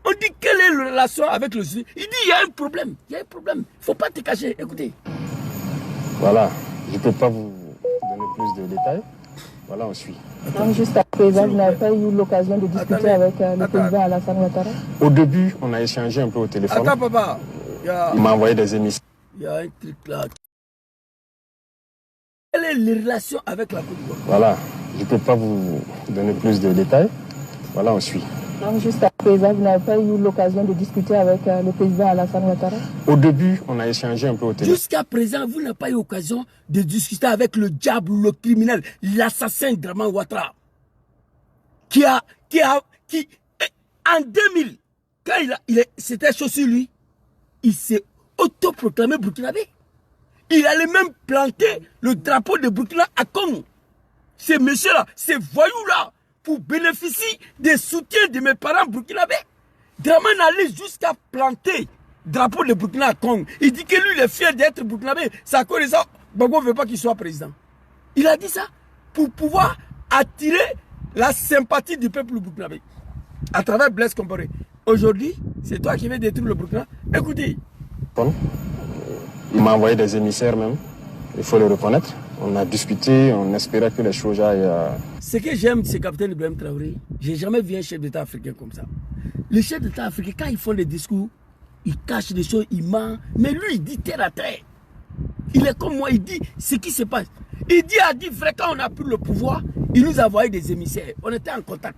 on dit quelle est la relation avec le Sud. Il dit il y a un problème, il y a un problème. Il ne faut pas te cacher, écoutez. Voilà, je ne peux pas vous donner plus de détails. Voilà, on suit. Donc, juste à présent, vous n'avez pas eu l'occasion de discuter avec le président Alassane Ouattara? Au début, on a échangé un peu au téléphone. Attends, papa. Il m'a envoyé des émissions. Il y a un truc là. Quelle est la relation avec la Côte d'Ivoire? Voilà, je ne peux pas vous donner plus de détails. Voilà, on suit. Donc, juste à présent, vous n'avez pas eu l'occasion de discuter avec le président Alassane Ouattara? Au début, on a échangé un peu au téléphone. Jusqu'à présent, vous n'avez pas eu l'occasion de discuter avec le diable, le criminel, l'assassin Draman Ouattara. Qui, en 2000, quand c'était chaud sur lui, il s'est autoproclamé burkinabé. Il allait même planter le drapeau de Burkina à Congo. Ces messieurs-là, ces voyous-là, pour bénéficier des soutiens de mes parents burkinabés. Draman allait jusqu'à planter le drapeau de Burkina à Congo. Il dit que lui, il est fier d'être burkinabé. C'est à cause de ça, Gbagbo ne veut pas qu'il soit président. Il a dit ça pour pouvoir attirer la sympathie du peuple burkinabé. À travers Blaise Compaoré. Aujourd'hui, c'est toi qui veux détruire le Burkina. Écoutez. Il m'a envoyé des émissaires même, il faut le reconnaître. On a discuté, on espérait que les choses aillent... Ce que j'aime de ce capitaine Ibrahim Traoré, j'ai jamais vu un chef d'État africain comme ça. Les chefs d'État africains, quand ils font des discours, ils cachent des choses, ils mentent. Mais lui, il dit terre à terre. Il est comme moi, il dit ce qui se passe. Il dit vrai, quand on a pris le pouvoir, il nous a envoyé des émissaires. On était en contact.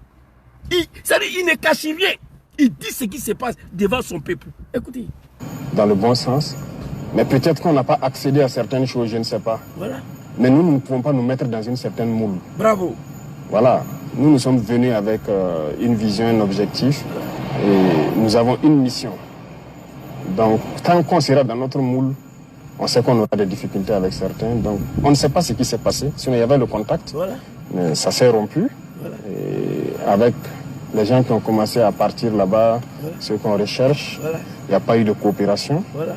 C'est-à-dire, il ne cache rien. Il dit ce qui se passe devant son peuple. Écoutez. Dans le bon sens. Mais peut-être qu'on n'a pas accédé à certaines choses, je ne sais pas. Voilà. Mais nous ne pouvons pas nous mettre dans une certaine moule. Bravo. Voilà. Nous sommes venus avec une vision, un objectif. Et nous avons une mission. Donc, tant qu'on sera dans notre moule, on sait qu'on aura des difficultés avec certains. Donc, on ne sait pas ce qui s'est passé. Sinon, il y avait le contact. Voilà. Mais ça s'est rompu. Voilà. Et avec les gens qui ont commencé à partir là-bas, voilà, ceux qu'on recherche, voilà, il n'y a pas eu de coopération. Voilà.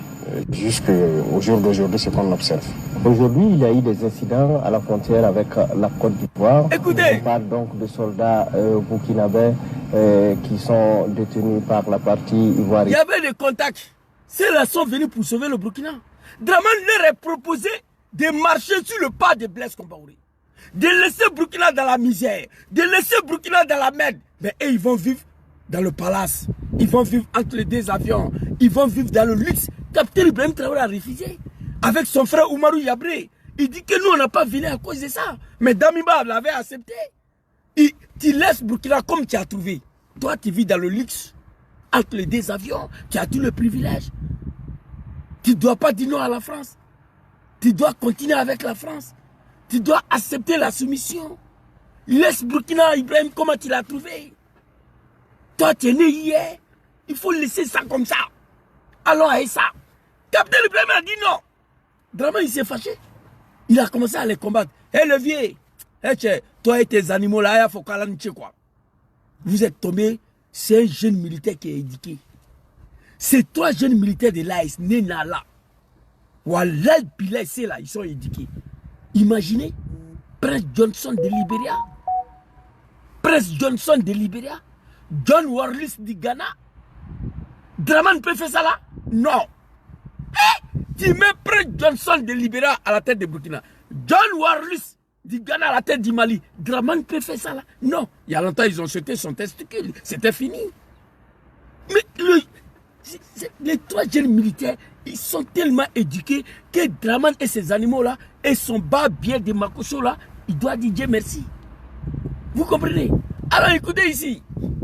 Jusqu'au jour d'aujourd'hui, c'est ce qu'on observe. Aujourd'hui, il y a eu des incidents à la frontière avec la Côte d'Ivoire. Écoutez. On parle donc de soldats burkinabés qui sont détenus par la partie ivoirienne. Il y avait des contacts. Ceux-là sont venus pour sauver le Burkina. Draman leur a proposé de marcher sur le pas de Blaise Compaoré, de laisser Burkina dans la misère, de laisser Burkina dans la merde. Mais eux, ils vont vivre dans le palace. Ils vont vivre entre les deux avions. Ils vont vivre dans le luxe. Capitaine Ibrahim Traoré a refusé. Avec son frère Oumarou Yabré. Il dit que nous, on n'a pas venu à cause de ça. Mais Damiba l'avait accepté. Tu laisses Burkina comme tu as trouvé. Toi, tu vis dans le luxe. Entre les deux avions, tu as tout le privilège. Tu ne dois pas dire non à la France. Tu dois continuer avec la France. Tu dois accepter la soumission. Laisse Burkina, Ibrahim, comment tu l'as trouvé? Toi, tu es né hier. Il faut laisser ça comme ça. Alors, et ça. Capitaine Ibrahim a dit non. Draman, il s'est fâché. Il a commencé à les combattre. Hé, le vieux, toi et tes animaux là, il faut quoi. Vous êtes tombés, c'est un jeune militaire qui est éduqué. C'est 3 jeunes militaires de l'AS, Nena là. Wallah, Pilaïsé là, ils sont éduqués. Imaginez, Prince Johnson de Libéria. Prince Johnson de Libéria. John Warlis du Ghana. Draman peut faire ça là? Non. Tu mets Prince Johnson de Libéria à la tête de Burkina. John Warlis du Ghana à la tête du Mali. Draman peut faire ça là? Non. Il y a longtemps, ils ont jeté son testicule. C'était fini. Mais les 3 jeunes militaires, ils sont tellement éduqués que Draman et ces animaux-là, et son bas bien de Makoso là, il doit dire Dieu merci. Vous comprenez? Alors écoutez ici,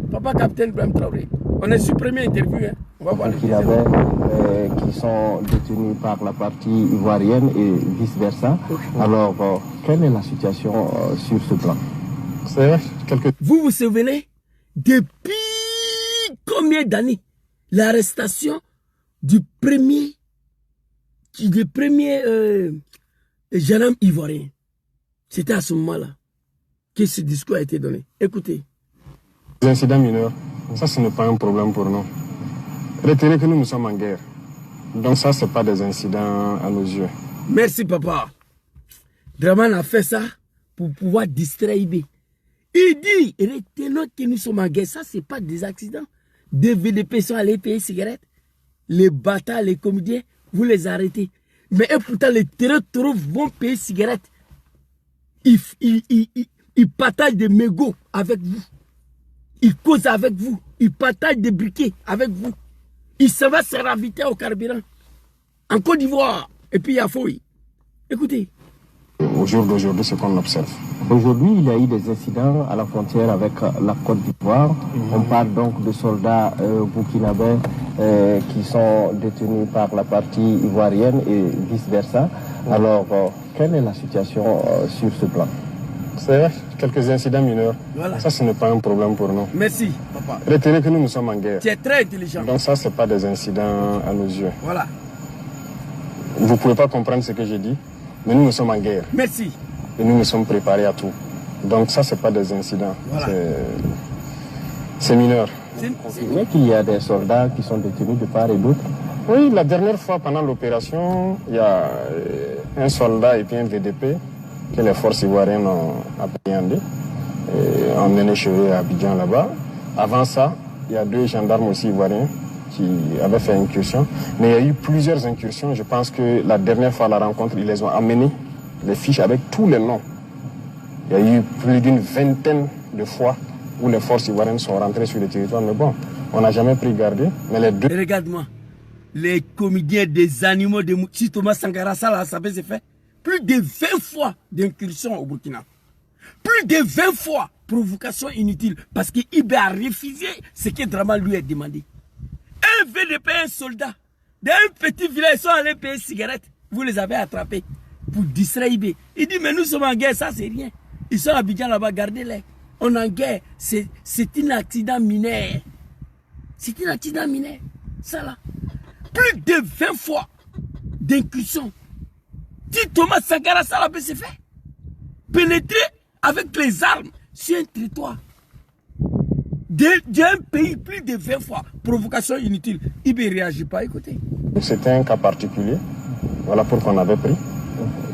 Papa Capitaine Ibrahim Traoré, on est sur première interview, hein. On va voir les qui sont détenus par la partie ivoirienne et vice-versa. Alors, quelle est la situation sur ce plan? Vous vous souvenez, depuis combien d'années l'arrestation du premier jeune homme ivoirien? C'était à ce moment-là que ce discours a été donné. Écoutez. Les incidents mineurs, ça ce n'est pas un problème pour nous. Retenez que nous sommes en guerre. Donc ça, ce n'est pas des incidents à nos yeux. Merci papa. Draman a fait ça pour pouvoir distraire IB. Il dit, retenons que nous sommes en guerre. Ça, ce n'est pas des accidents. Des VDP sont allés payer cigarettes. Les bâtards, les comédiens, vous les arrêtez. Mais pourtant, les terroristes vont payer cigarettes. Ils partagent des mégots avec vous. Ils causent avec vous. Ils partagent des briquets avec vous. Ils se vont se raviter au carburant. En Côte d'Ivoire. Et puis à Foy. Écoutez. Au jour d'aujourd'hui, c'est ce qu'on observe. Aujourd'hui, il y a eu des incidents à la frontière avec la Côte d'Ivoire. On parle donc de soldats burkinabés qui sont détenus par la partie ivoirienne et vice-versa. Alors, quelle est la situation sur ce plan? C'est quelques incidents mineurs. Voilà. Ça, ce n'est pas un problème pour nous. Merci, papa. Retenez que nous sommes en guerre. Tu es très intelligent. Donc ça, ce n'est pas des incidents à nos yeux. Voilà. Vous ne pouvez pas comprendre ce que j'ai dit, mais nous sommes en guerre. Merci. Et nous sommes préparés à tout. Donc ça, ce n'est pas des incidents. Voilà. C'est mineur. C'est vrai qu'il y a des soldats qui sont détenus de part et d'autre. Oui, la dernière fois, pendant l'opération, il y a un soldat et puis un VDP que les forces ivoiriennes ont appréhendé et ont mené chez eux à Abidjan là-bas. Avant ça, il y a 2 gendarmes aussi ivoiriens qui avaient fait incursion. Mais il y a eu plusieurs incursions. Je pense que la dernière fois à la rencontre, ils les ont amenés les fiches avec tous les noms. Il y a eu plus d'une vingtaine de fois où les forces ivoiriennes sont rentrées sur le territoire. Mais bon, on n'a jamais pris garde. Mais les deux... Regarde-moi, les comédiens des animaux de si Thomas Sankara, ça s'est fait. Plus de 20 fois d'incursion au Burkina. Plus de 20 fois provocation inutile. Parce qu'Ibé a refusé ce que Draman lui a demandé. Un VDP, un soldat, d'un petit village, ils sont allés payer cigarettes. Vous les avez attrapés pour distraire Ibé. Il dit, mais nous sommes en guerre, ça c'est rien. Ils sont à Abidjan là-bas, gardez-les. On est en guerre, c'est un accident minaire. C'est un accident minaire. Ça là. Plus de 20 fois d'incursion. Dit Thomas Sankara, ça là, c'est fait. Pénétrer avec les armes sur un territoire d'un pays plus de 20 fois. Provocation inutile. Il ne réagit pas, écoutez. C'était un cas particulier. Voilà pourquoi on avait pris,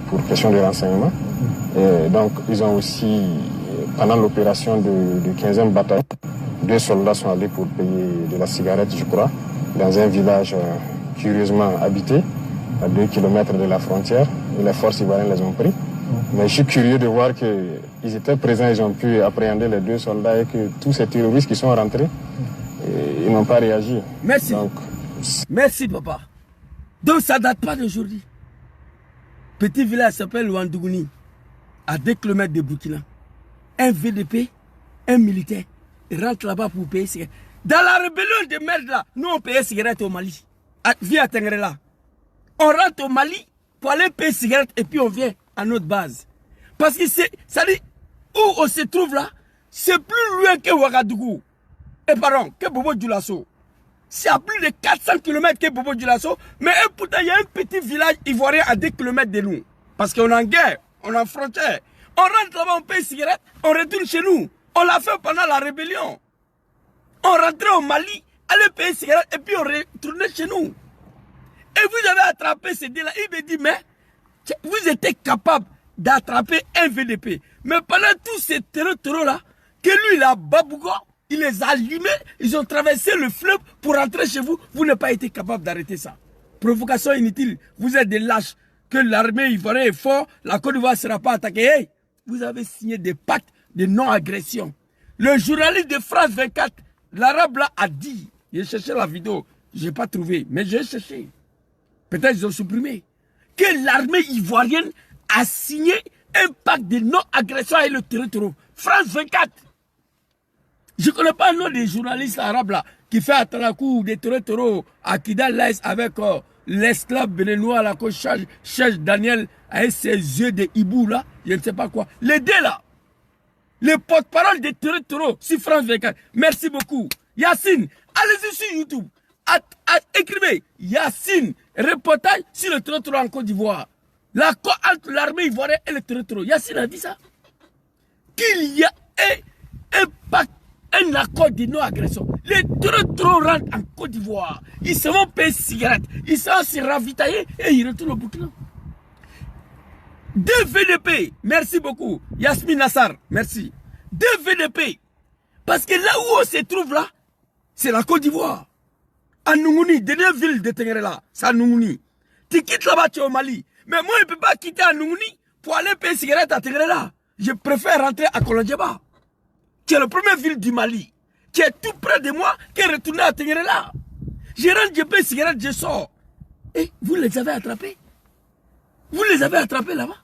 pour question de renseignement. Et donc, ils ont aussi, pendant l'opération du 15e bataillon, 2 soldats sont allés pour payer de la cigarette, je crois, dans un village curieusement habité, à 2 km de la frontière. Et les forces ivoiriennes les ont pris. Mais je suis curieux de voir qu'ils étaient présents, ils ont pu appréhender les 2 soldats et que tous ces terroristes qui sont rentrés, ils n'ont pas réagi. Merci. Donc, merci, papa. Donc, ça ne date pas d'aujourd'hui. Petit village s'appelle Ouandougouni, à 2 km de Burkina. Un VDP, un militaire, rentre là-bas pour payer cigarette. Dans la rébellion de merde là, nous on payait cigarette au Mali. Via Tengrela. On rentre au Mali pour aller payer cigarette et puis on vient à notre base. Parce que ça dit, où on se trouve là, c'est plus loin que Ouagadougou. Et pardon, que Bobo Dioulasso. C'est à plus de 400 km que Bobo Dioulasso, mais pourtant il y a un petit village ivoirien à 2 km de nous. Parce qu'on est en guerre, on est en frontière. On rentre là-bas, on paye cigarette, on retourne chez nous. On l'a fait pendant la rébellion. On rentrait au Mali, allait payer cigarette et puis on retournait chez nous. Et vous avez attrapé ces deux-là. Il me dit, mais vous étiez capable d'attraper un VDP. Mais pendant tous ces terreaux-là, que lui, il a Babougo, il les a allumés, ils ont traversé le fleuve pour rentrer chez vous. Vous n'avez pas été capable d'arrêter ça. Provocation inutile. Vous êtes des lâches. Que l'armée ivoirienne est forte, la Côte d'Ivoire ne sera pas attaquée. Hey, vous avez signé des pactes de non-agression. Le journaliste de France 24, l'arabe là a dit, j'ai cherché la vidéo, je n'ai pas trouvé, mais j'ai cherché. Peut-être ils ont supprimé. Que l'armée ivoirienne a signé un pacte de non-agression avec le territoire. France 24. Je ne connais pas le nom des journalistes arabes là, qui fait à Talakou des territoires à Kidal avec l'esclave béninois là, qu'on cherche Daniel avec ses yeux de hibou là, je ne sais pas quoi. Les deux là, les porte-parole des territoires sur France 24. Merci beaucoup. Yacine, allez-y sur YouTube. Écrivez Yacine, reportage sur le territoire en Côte d'Ivoire. L'accord entre l'armée ivoirienne et le territoire. Yacine a dit ça. Qu'il y a un pacte, un accord de non-agression. Les territoires rentrent en Côte d'Ivoire. Ils se vont payer cigarettes. Ils se vont se ravitailler et ils retournent au Burkina. 2 VDP. Merci beaucoup. Yasmine Nassar, merci. 2 VDP. Parce que là où on se trouve là, c'est la Côte d'Ivoire. À Nougouni, dernière ville de Tengrela, c'est à Nougouni. Tu quittes là-bas, tu es au Mali. Mais moi, je ne peux pas quitter à Nougouni pour aller payer cigarette à Tengrela. Je préfère rentrer à Kolondjeba, qui est la première ville du Mali, qui est tout près de moi, qui est retourné à Tengrela. Je rentre, je paye cigarette, je sors. Et vous les avez attrapés. Vous les avez attrapés là-bas.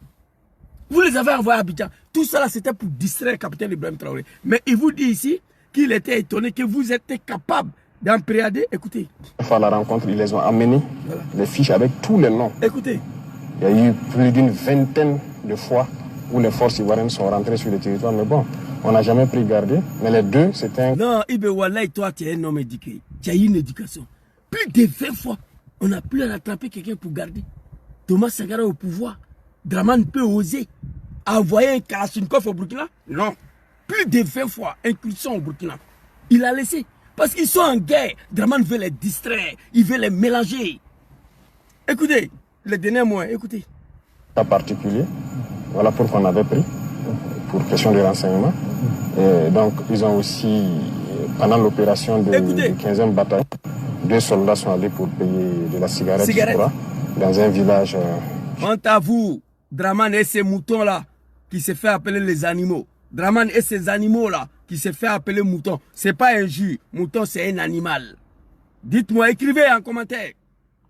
Vous les avez envoyés à Abidjan. Tout cela, c'était pour distraire le capitaine Ibrahim Traoré. Mais il vous dit ici qu'il était étonné que vous étiez capable d'empréader. Écoutez. À la rencontre, ils les ont amenés, voilà, les fiches avec tous les noms. Écoutez. Il y a eu plus d'une vingtaine de fois où les forces ivoiriennes sont rentrées sur le territoire. Mais bon, on n'a jamais pris garde. Mais les 2, c'était un... Non, Ibé Wallahi, toi, tu es un homme éduqué. Tu as eu une éducation. Plus de 20 fois, on a pu rattraper quelqu'un pour garder. Thomas Sankara au pouvoir. Draman peut oser envoyer un Kalachnikov au Burkina? Non. Plus de 20 fois, incursion au Burkina. Il a laissé. Parce qu'ils sont en guerre. Draman veut les distraire. Il veut les mélanger. Écoutez, les derniers mois, écoutez. Cas particulier. Voilà pourquoi on avait pris. Pour question de renseignement. Et donc, ils ont aussi, pendant l'opération du 15e bataillon, 2 soldats sont allés pour payer de la cigarette, je crois, dans un village. Honte à vous. Draman et ces moutons-là qui se fait appeler les animaux. Draman et ces animaux-là qui se fait appeler moutons. C'est pas un jus. Mouton, c'est un animal. Dites-moi, écrivez en commentaire.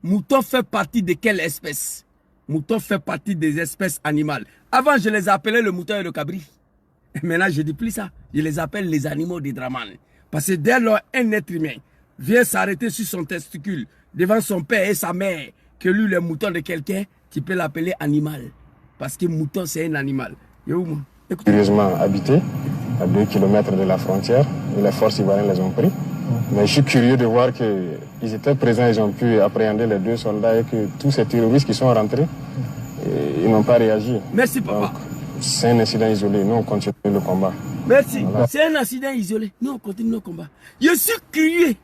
Mouton fait partie de quelle espèce? Mouton fait partie des espèces animales. Avant, je les appelais le mouton et le cabri. Et maintenant, je ne dis plus ça. Je les appelle les animaux des Draman. Parce que dès lors, un être humain vient s'arrêter sur son testicule devant son père et sa mère, que lui, le mouton de quelqu'un, tu peux l'appeler animal. Parce que mouton, c'est un animal. Curieusement habité, à 2 km de la frontière, et les forces ivoiriennes les ont pris. Mais je suis curieux de voir qu'ils étaient présents, ils ont pu appréhender les 2 soldats et que tous ces terroristes qui sont rentrés, ils n'ont pas réagi. Merci, papa. C'est un incident isolé, nous on continue le combat. Merci. Voilà. C'est un incident isolé, nous on continue le combat. Je suis curieux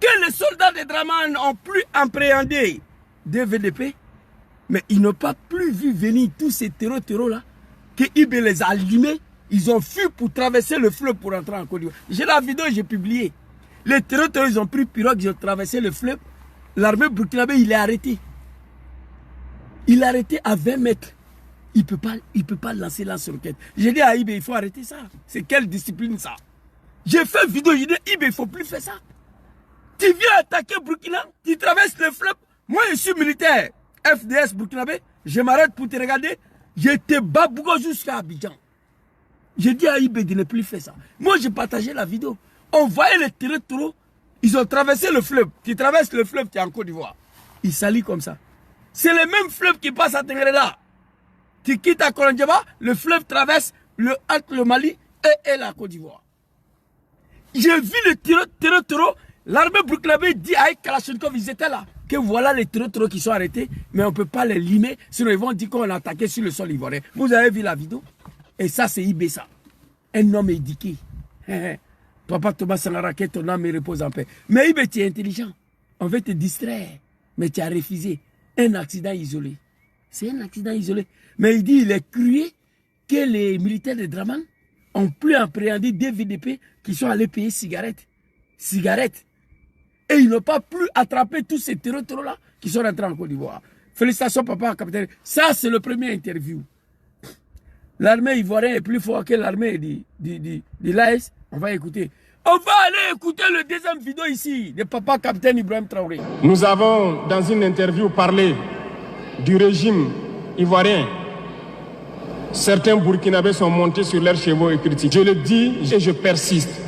que les soldats de Draman ont plus appréhendé des VDP, mais ils n'ont pas plus vu venir tous ces terreaux là, que IB les a allumés, ils ont fui pour traverser le fleuve pour entrer en Côte d'Ivoire. J'ai la vidéo, j'ai publié. Les terreaux, ils ont pris pirogue, ils ont traversé le fleuve. L'armée burkinabé, il est arrêté. Il est arrêté à 20 mètres. Il peut pas lancer lance-roquette. J'ai dit à IB, il faut arrêter ça. C'est quelle discipline ça? J'ai fait une vidéo, j'ai dit, IB, il ne faut plus faire ça. Tu viens attaquer Burkina, tu traverses le fleuve. Moi, je suis militaire, FDS burkinabé. Je m'arrête pour te regarder. Je te bats jusqu'à Abidjan. J'ai dit à IB de ne plus faire ça. Moi, j'ai partagé la vidéo. On voyait les terreaux. Ils ont traversé le fleuve. Tu traverses le fleuve, tu es en Côte d'Ivoire. Ils s'allient comme ça. C'est le même fleuve qui passe à Tengerela. Tu quittes à Kolondjaba, le fleuve traverse entre le Mali et la Côte d'Ivoire. J'ai vu les terreaux. L'armée burkinabé dit à Kalachnikov, ils étaient là, que voilà les terreaux qui sont arrêtés, mais on ne peut pas les limer, sinon ils vont dire qu'on a attaqué sur le sol ivoirien. Vous avez vu la vidéo? Et ça, c'est IB, ça. Un homme éduqué. Papa Thomas Sankara, que ton âme repose en paix. Mais IB, tu es intelligent. On veut te distraire, mais tu as refusé. Un accident isolé. C'est un accident isolé. Mais il dit, il est curieux que les militaires de Draman ont pu appréhender des VDP qui sont allés payer cigarettes. Et ils n'ont pas pu attraper tous ces terreaux-là qui sont rentrés en Côte d'Ivoire. Félicitations, papa, capitaine. Ça, c'est le premier interview. L'armée ivoirienne est plus forte que l'armée de l'AS. On va écouter. On va aller écouter le deuxième vidéo ici de papa, capitaine Ibrahim Traoré. Nous avons, dans une interview, parlé du régime ivoirien. Certains Burkinabés sont montés sur leurs chevaux et critiquent. Je le dis et je persiste.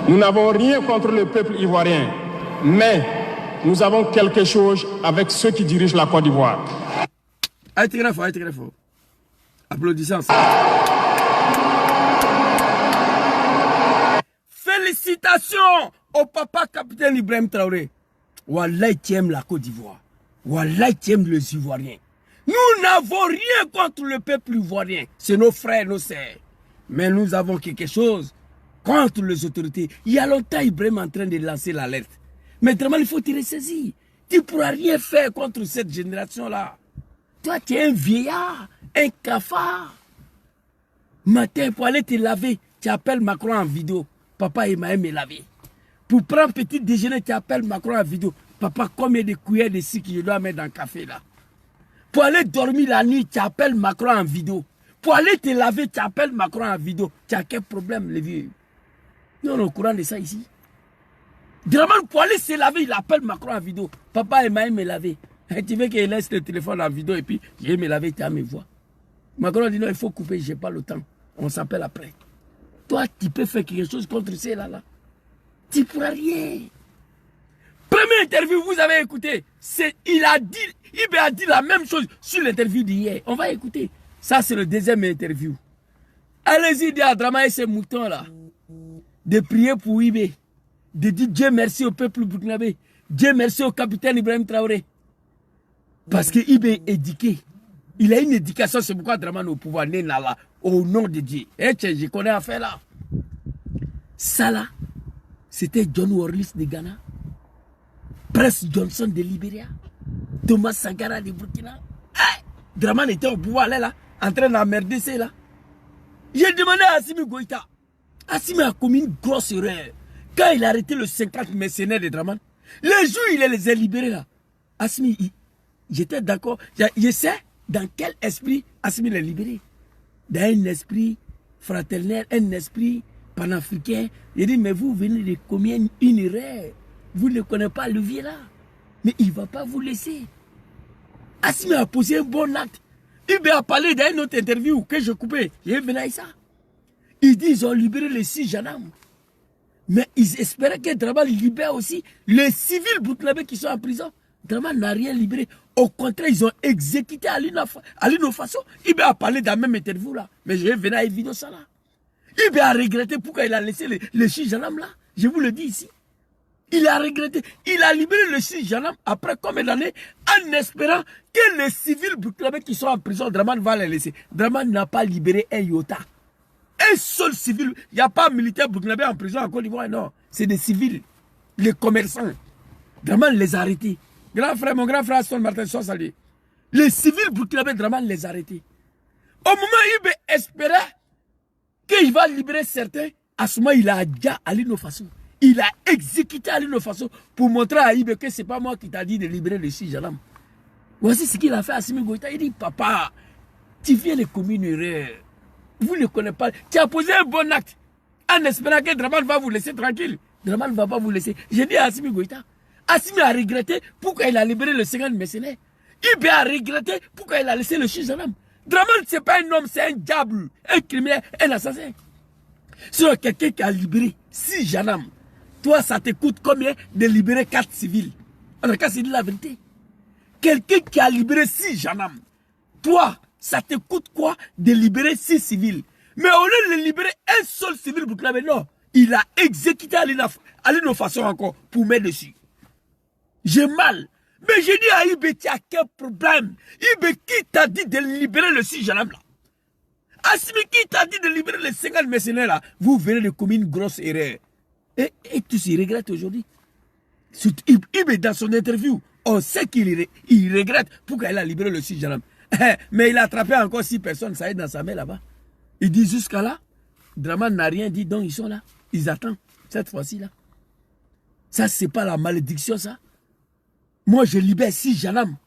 Nous n'avons rien contre le peuple ivoirien, mais nous avons quelque chose avec ceux qui dirigent la Côte d'Ivoire. Très fort. Applaudissons. Félicitations au papa capitaine Ibrahim Traoré. Wallah, tu aimes la Côte d'Ivoire. Wallah, tu aimes les Ivoiriens. Nous n'avons rien contre le peuple ivoirien. C'est nos frères, nos sœurs. Mais nous avons quelque chose contre les autorités. Il y a longtemps, Ibrahim est en train de lancer l'alerte. Mais vraiment, il faut te ressaisir. Tu ne pourras rien faire contre cette génération-là. Toi, tu es un vieillard, un cafard. Matin, pour aller te laver, tu appelles Macron en vidéo. Papa, il m'a aimé laver. Pour prendre petit déjeuner, tu appelles Macron en vidéo. Papa, combien de cuillères de sucre je dois mettre dans le café là? Pour aller dormir la nuit, tu appelles Macron en vidéo. Pour aller te laver, tu appelles Macron en vidéo. Tu as quel problème, les vieux? Nous, on est au courant de ça ici. Draman, pour aller se laver, il appelle Macron en vidéo. Papa, il m'a aimé laver. Tu veux qu'il laisse le téléphone en vidéo et puis j'ai aimé laver, tu as mes voix. Macron dit non, il faut couper, je n'ai pas le temps. On s'appelle après. Toi, tu peux faire quelque chose contre ces là-là. Tu ne pourras rien. Première interview, vous avez écouté. Il a dit la même chose sur l'interview d'hier. On va écouter. Ça, c'est le deuxième interview. Allez-y, dire à Drama et ces moutons-là, de prier pour IB, de dire Dieu merci au peuple burkinabé, Dieu merci au capitaine Ibrahim Traoré. Parce que IB est éduqué. Il a une éducation, c'est pourquoi Draman au pouvoir, là, au nom de Dieu. Et je connais affaire là. Ça là, c'était John Worley de Ghana, Prince Johnson de Libéria, Thomas Sankara de Burkina. Draman était au pouvoir là, en train d'emmerder ça là. J'ai demandé à Assimi Goïta. Assimi a commis une grosse erreur. Quand il a arrêté le 50 mercenaires de Draman, les jours il les a libérés là. Assimi, j'étais d'accord. Je sais, Dans quel esprit Assimi les libéré? Dans un esprit fraternel, un esprit panafricain. Il dit, mais vous venez de commettre une erreur. Vous ne connaissez pas le vieux là. Mais il ne va pas vous laisser. Assimi a posé un bon acte. Il a parlé dans une autre interview que je coupais. J'ai venu à ça. Il dit ils ont libéré les 6 gendarmes. Mais ils espéraient que Draman libère aussi les civils burkinabés qui sont en prison. Draman n'a rien libéré. Au contraire, ils ont exécuté Alino Faso. Il a parlé dans la même interview là. Mais je vais venir à une vidéo ça là. Il a regretté pourquoi il a laissé les 6 gendarmes là. Je vous le dis ici. Il a regretté. Il a libéré les 6 gendarmes après combien d'années en espérant que les civils burkinabés qui sont en prison, Draman va les laisser. Draman n'a pas libéré un iota. Un seul civil. Il n'y a pas militaire burkinabé en prison en Côte d'Ivoire, non. C'est des civils. Les commerçants. Draman les a arrêtés. Grand frère, mon grand frère Aston Martin, soit salué. Les civils burkinabés, Draman les a arrêtés. Au moment où il espérait qu'il va libérer certains, à ce moment, il a déjà Alino Faso. Il a exécuté Alino Faso pour montrer à Ibe que ce n'est pas moi qui t'a dit de libérer les 6 gendarmes. Voici ce qu'il a fait à Assimi Goïta. Il dit, papa, tu viens de commettre une erreur. Vous ne connaissez pas. Tu as posé un bon acte en espérant que Draman va vous laisser tranquille. Draman ne va pas vous laisser. J'ai dit à Assimi Goïta. Assimi a regretté pourquoi il a libéré le 50 mercenaires. Ibe a regretté pourquoi il a laissé le 6 gendarmes. Draman, ce n'est pas un homme, c'est un diable, un criminel, un assassin. Sur quelqu'un qui a libéré 6 gendarmes, toi, ça te coûte combien de libérer 4 civils? En tout cas, c'est la vérité. Quelqu'un qui a libéré 6 gendarmes, toi, ça te coûte quoi de libérer 6 civils? Mais au lieu de libérer un seul civil burkinabé, non, il a exécuté Alino Faso encore pour mettre dessus. J'ai mal. Mais j'ai dit à Ibe, tu as quel problème? Ibe, qui t'a dit de libérer le 6 gendarmes là? Assimi, qui t'a dit de libérer les 50 mercenaires là? Vous venez de commettre une grosse erreur. Et tous ils regrettent aujourd'hui. Ibe, dans son interview, on sait qu'il regrette pourquoi il a libéré le 6 gendarmes. Mais il a attrapé encore 6 personnes, ça est dans sa main là-bas. Il dit jusqu'à là, Draman n'a rien dit, donc ils sont là. Ils attendent, cette fois-ci là. Ça, c'est pas la malédiction, ça. Moi, je libère 6 gendarmes.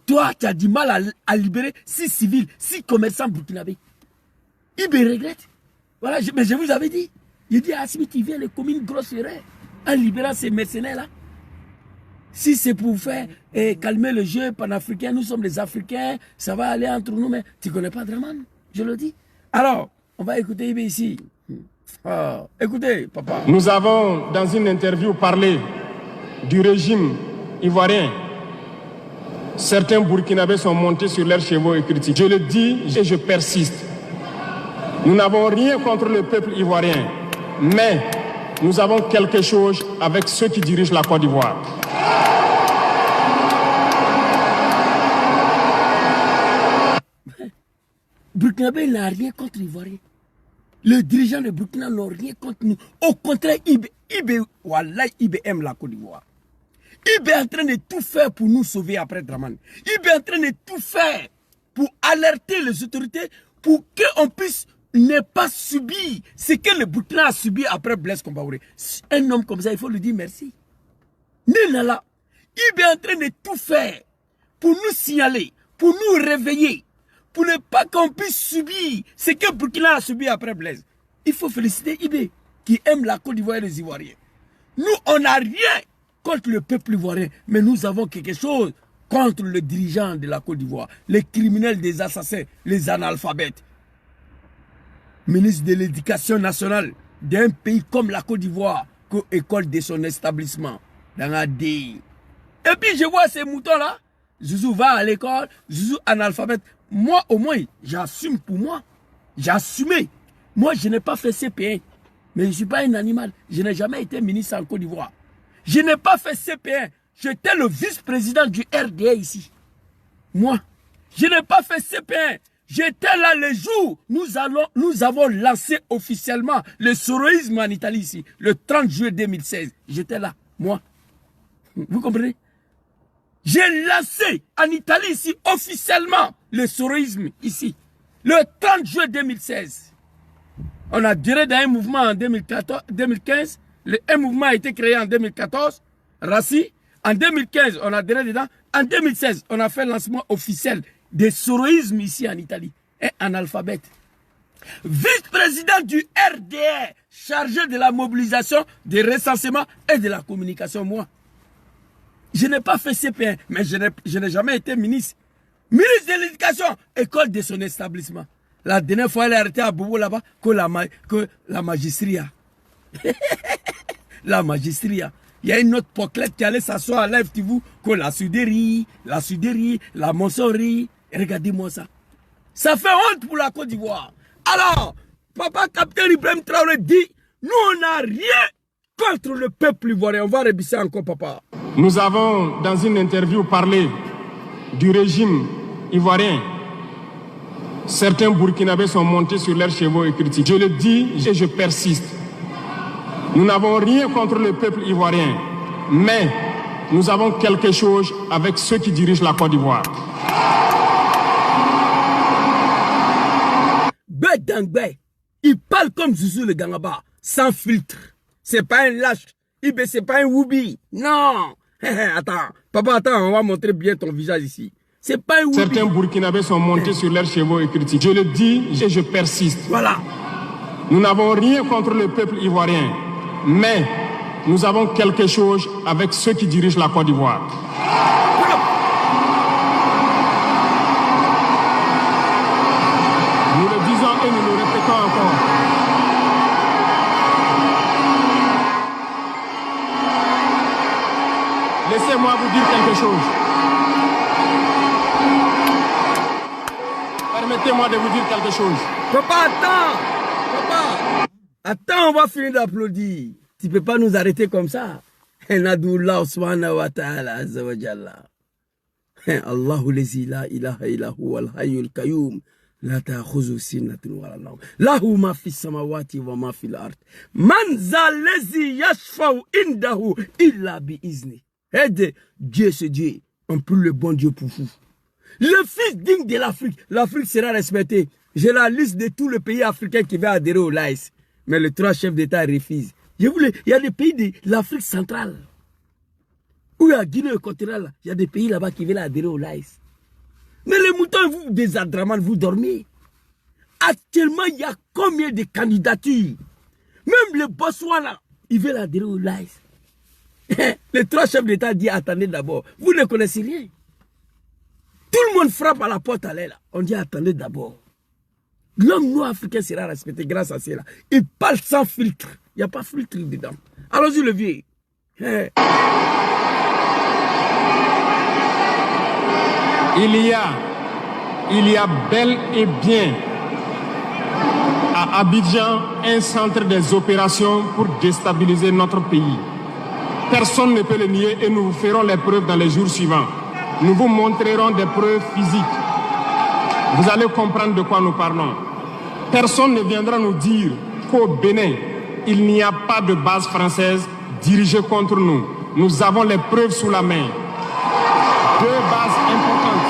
Toi, tu as du mal à libérer 6 civils, 6 commerçants burkinabés. Il me regrette. Voilà, mais je vous avais dit. Il dit, Assimi, tu viens de commettre une grosse erreur en libérant ces mercenaires-là. Si c'est pour faire calmer le jeu panafricain, nous sommes des Africains, ça va aller entre nous, mais tu ne connais pas Draman, je le dis. Alors, on va écouter Ibe ici. Écoutez, papa. Nous avons, dans une interview, parlé du régime ivoirien. Certains Burkinabés sont montés sur leurs chevaux et critiquent. Je le dis et je persiste. Nous n'avons rien contre le peuple ivoirien, mais nous avons quelque chose avec ceux qui dirigent la Côte d'Ivoire. Burkinabé n'a rien contre l'Ivoirien. Les dirigeants de Burkina n'ont rien contre nous. Au contraire, Ibe aime la Côte d'Ivoire. Ibe est en train de tout faire pour nous sauver après Draman. Ibe est en train de tout faire pour alerter les autorités pour qu'on puisse ne pas subir ce que le Burkina a subi après Blaise Compaoré. Un homme comme ça, il faut lui dire merci. Nenala, Ibe est en train de tout faire pour nous signaler, pour nous réveiller, pour ne pas qu'on puisse subir ce que Burkina a subi après Blaise. Il faut féliciter Ibe qui aime la Côte d'Ivoire et les Ivoiriens. Nous, on n'a rien contre le peuple ivoirien, mais nous avons quelque chose contre les dirigeants de la Côte d'Ivoire, les criminels, des assassins, les analphabètes. Ministre de l'Éducation nationale d'un pays comme la Côte d'Ivoire, école de son établissement, dans la DI. Et puis je vois ces moutons-là, Zouzou va à l'école, Zouzou analphabète. Moi, au moins, j'assume pour moi. J'ai assumé. Moi, je n'ai pas fait CP1, mais je ne suis pas un animal. Je n'ai jamais été ministre en Côte d'Ivoire. Je n'ai pas fait CP1. J'étais le vice-président du RDA ici. Moi, je n'ai pas fait CP1. J'étais là le jour où nous avons lancé officiellement le soroïsme en Italie ici, le 30 juillet 2016. J'étais là, moi. Vous comprenez? J'ai lancé en Italie ici officiellement le soroïsme ici, le 30 juillet 2016. On a duré dans un mouvement en 2015. Un mouvement a été créé en 2014, Rassi. En 2015, on a duré dedans. En 2016, on a fait le lancement officiel de soroïsme ici en Italie, est analphabète. Vice-président du RDR, chargé de la mobilisation, du recensement et de la communication, moi. Je n'ai pas fait CP1, mais je n'ai jamais été ministre. Ministre de l'éducation, école de son établissement. La dernière fois, elle est arrêtée à Bobo là-bas, que la magistria. La magistria. Il y a une autre poclette qui allait s'asseoir à Live TV, que la suderie, la monsonnerie. Regardez-moi ça. Ça fait honte pour la Côte d'Ivoire. Alors, papa capitaine Ibrahim Traoré dit, nous on n'a rien contre le peuple ivoirien. On va rebisser encore, papa. Nous avons, dans une interview, parlé du régime ivoirien. Certains Burkinabés sont montés sur leurs chevaux et critiquent. Je le dis et je persiste. Nous n'avons rien contre le peuple ivoirien, mais nous avons quelque chose avec ceux qui dirigent la Côte d'Ivoire. Il parle comme Zouzou le Gangaba, sans filtre. C'est pas un lâche. C'est pas un woubi. Non. Attends, papa, attends, on va montrer bien ton visage ici. C'est pas un woubi. Certains Burkinabés sont montés sur leurs chevaux et critiquent. Je le dis et je persiste. Voilà. Nous n'avons rien contre le peuple ivoirien, mais nous avons quelque chose avec ceux qui dirigent la Côte d'Ivoire. Nous le disons et nous le répétons encore. Laissez-moi vous dire quelque chose. Permettez-moi de vous dire quelque chose. Papa, attends. Papa. Attends, on va finir d'applaudir. Tu ne peux pas nous arrêter comme ça. Allahu lazi la ilaha illa huwa al-hayyul qayyum. La ta'khuzu sinatun wa la nawm. Lahu ma fi samawati wa ma fi al-ard. Man za lazi yashfa'u indahu illa bi izni. Aide, Dieu c'est Dieu. On prie le bon Dieu pour vous. Le fils digne de l'Afrique. L'Afrique sera respectée. J'ai la liste de tous les pays africains qui veulent adhérer au LAIS. Mais les 3 chefs d'État refusent. Il y a des pays de l'Afrique centrale. Ou à Guinée équatoriale, il y a des pays là-bas qui veulent adhérer au LAIS. Mais les moutons, vous, des Adraman, vous dormez. Actuellement, il y a combien de candidatures? Même les Botswana, ils veulent adhérer au LAIS. Les 3 chefs d'État disent, attendez d'abord. Vous ne connaissez rien. Tout le monde frappe à la porte à l'aile. On dit, attendez d'abord. L'homme noir africain sera respecté grâce à cela. Il parle sans filtre. Il n'y a pas de filtre dedans. Allons-y, le vieux. Il y a bel et bien à Abidjan un centre des opérations pour déstabiliser notre pays. Personne ne peut le nier et nous vous ferons les preuves dans les jours suivants. Nous vous montrerons des preuves physiques. Vous allez comprendre de quoi nous parlons. Personne ne viendra nous dire qu'au Bénin, il n'y a pas de base française dirigée contre nous. Nous avons les preuves sous la main. 2 bases importantes.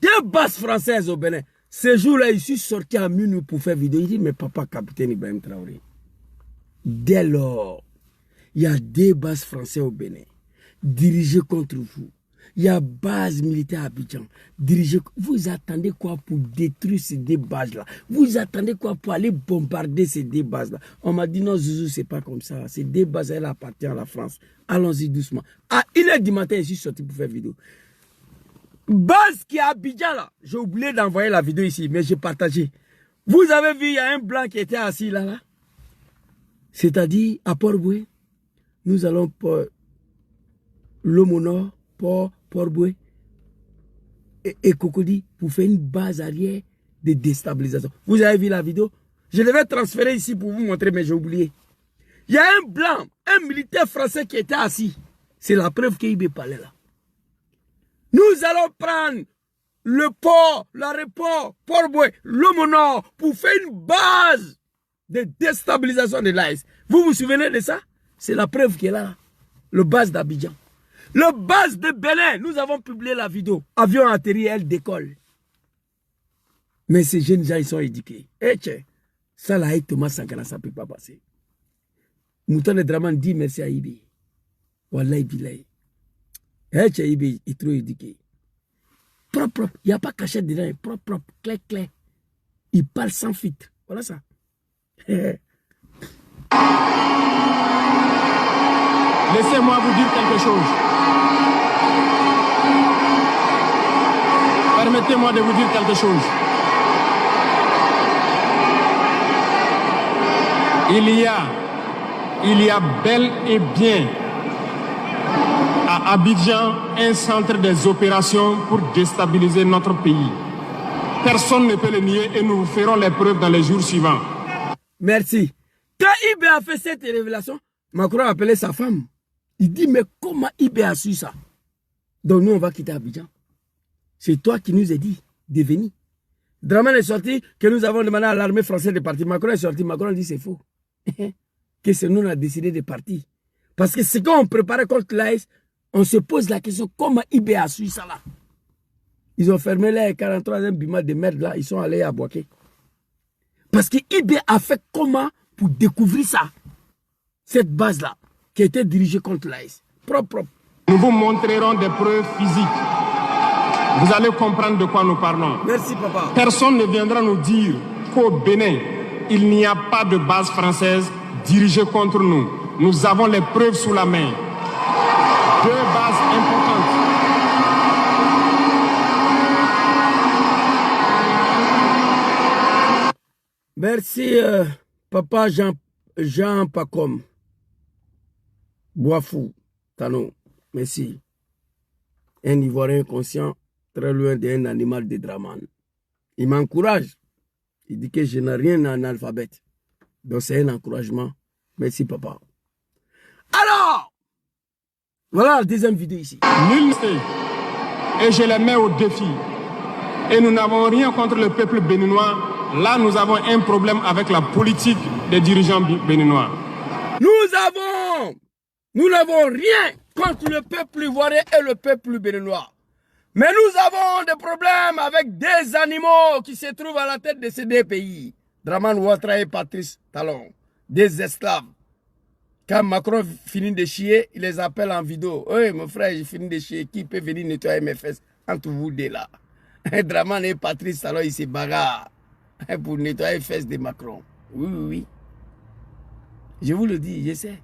2 bases françaises au Bénin. Ce jour-là, je suis sorti à minuit pour faire vidéo. Il dit, mais papa, capitaine Ibrahim Traoré. Dès lors, il y a 2 bases françaises au Bénin, dirigées contre vous. Il y a base militaire à Abidjan, dirigée. Vous attendez quoi pour détruire ces 2 bases-là? Vous attendez quoi pour aller bombarder ces 2 bases-là? On m'a dit non, Zouzou, c'est pas comme ça. Ces 2 bases, elles appartiennent à la France. Allons-y doucement. À 1h du matin, je suis sorti pour faire vidéo. Base qui est à Abidjan, là. J'ai oublié d'envoyer la vidéo ici, mais j'ai partagé. Vous avez vu, il y a un blanc qui était assis là. C'est-à-dire, à Port-Boué, nous allons pour l'Homme au Nord, Port-Boué et Cocody pour faire une base arrière de déstabilisation. Vous avez vu la vidéo? Je devais transférer ici pour vous montrer, mais j'ai oublié. Il y a un blanc, un militaire français qui était assis. C'est la preuve qu'il parlait là. Nous allons prendre le port, l'aéroport, Port-Boué, l'Homme au Nord pour faire une base de déstabilisation de l'AS. Vous vous souvenez de ça? C'est la preuve qui est là. Le base d'Abidjan. Le base de Bénin, nous avons publié la vidéo. Avion atterri, elle décolle. Mais ces jeunes gens, ils sont éduqués. Eh tiens, ça là, Thomas Sankara, ça ne peut pas passer. Mouton de Draman dit merci à Ibi. Wallahi billahi. Il est trop éduqué. Propre, il n'y a pas cachette dedans. Propre, clair. Il parle sans filtre. Voilà ça. Laissez-moi vous dire quelque chose. Permettez-moi de vous dire quelque chose. Il y a bel et bien à Abidjan un centre des opérations pour déstabiliser notre pays. Personne ne peut le nier et nous ferons les preuves dans les jours suivants. Merci. Quand Ibé a fait cette révélation, Macron a appelé sa femme. Il dit, mais comment Ibé a su ça? Donc nous, on va quitter Abidjan. C'est toi qui nous as dit de venir. Draman est sorti, que nous avons demandé à l'armée française de partir. Macron est sorti, Macron a dit c'est faux. Que c'est nous qui avons décidé de partir. Parce que c'est quand on préparait contre l'AS, on se pose la question, comment Ibé a su ça là? Ils ont fermé les 43e bima de merde là, ils sont allés à Boaké. Parce que Ibé a fait comment pour découvrir ça? Cette base là, qui était dirigée contre l'AS. Propre. Nous vous montrerons des preuves physiques. Vous allez comprendre de quoi nous parlons. Merci papa. Personne ne viendra nous dire qu'au Bénin, il n'y a pas de base française dirigée contre nous. Nous avons les preuves sous la main. 2 bases importantes. Merci papa Jean Pacom. Boifou, Tano. Merci. Un Ivoirien conscient, très loin d'un animal de Draman. Il m'encourage. Il dit que je n'ai rien en alphabet. Donc c'est un encouragement. Merci papa. Alors, voilà la deuxième vidéo ici. Nul ne sait. Et je les mets au défi. Et nous n'avons rien contre le peuple béninois. Là, nous avons un problème avec la politique des dirigeants béninois. Nous n'avons rien contre le peuple ivoirien et le peuple béninois. Mais nous avons des problèmes avec des animaux qui se trouvent à la tête de ces deux pays. Draman Ouattara et Patrice Talon. Des esclaves. Quand Macron finit de chier, il les appelle en vidéo. Oui, mon frère, j'ai fini de chier. Qui peut venir nettoyer mes fesses entre vous deux là? Draman et Patrice Talon, ils se bagarrent pour nettoyer les fesses de Macron. Oui. Je vous le dis, je sais.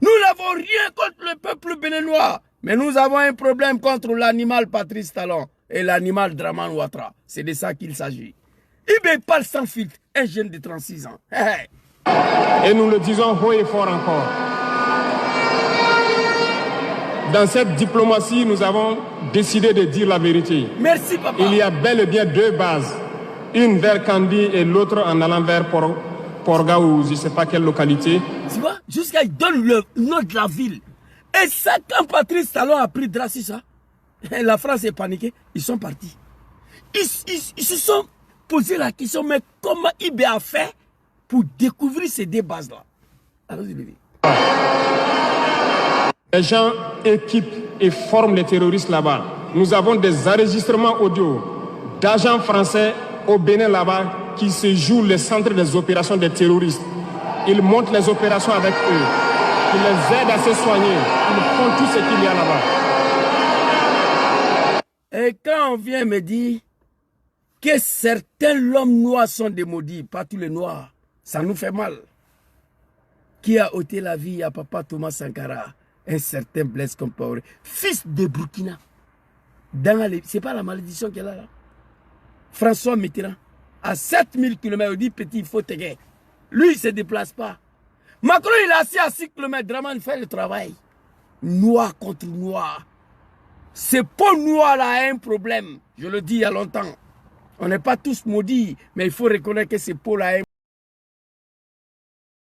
Nous n'avons rien contre le peuple béninois, mais nous avons un problème contre l'animal Patrice Talon et l'animal Draman Ouattara. C'est de ça qu'il s'agit. Il parle sans filtre, un jeune de 36 ans. Et nous le disons haut et fort encore. Dans cette diplomatie, nous avons décidé de dire la vérité. Merci papa. Il y a bel et bien 2 bases. Une vers Kandi et l'autre en allant vers Porga ou je ne sais pas quelle localité. Tu vois, jusqu'à il donne le nom de la ville. Et ça, quand Patrice Talon a pris Dracis, la France est paniquée, ils sont partis. Ils se sont posé la question, mais comment Ibé a fait pour découvrir ces 2 bases-là? Alors, il dit. Les gens équipent et forment les terroristes là-bas. Nous avons des enregistrements audio d'agents français au Bénin là-bas qui se jouent les centres des opérations des terroristes. Ils montent les opérations avec eux. Ils les aident à se soigner. Ils font tout ce qu'il y a là-bas. Et quand on vient me dire que certains hommes noirs sont des maudits, pas tous les noirs, ça nous fait mal. Qui a ôté la vie à papa Thomas Sankara, un certain Blaise Compaoré, fils de Burkina. C'est pas la malédiction qu'elle a là. François Mitterrand, à 7000 km, il dit petit, il faut te guérir. Lui, il ne se déplace pas. Macron, il est assis à 6 km, Draman fait le travail. Noir contre noir. Ce peau noir là a un problème. Je le dis il y a longtemps. On n'est pas tous maudits, mais il faut reconnaître que ce peau là a un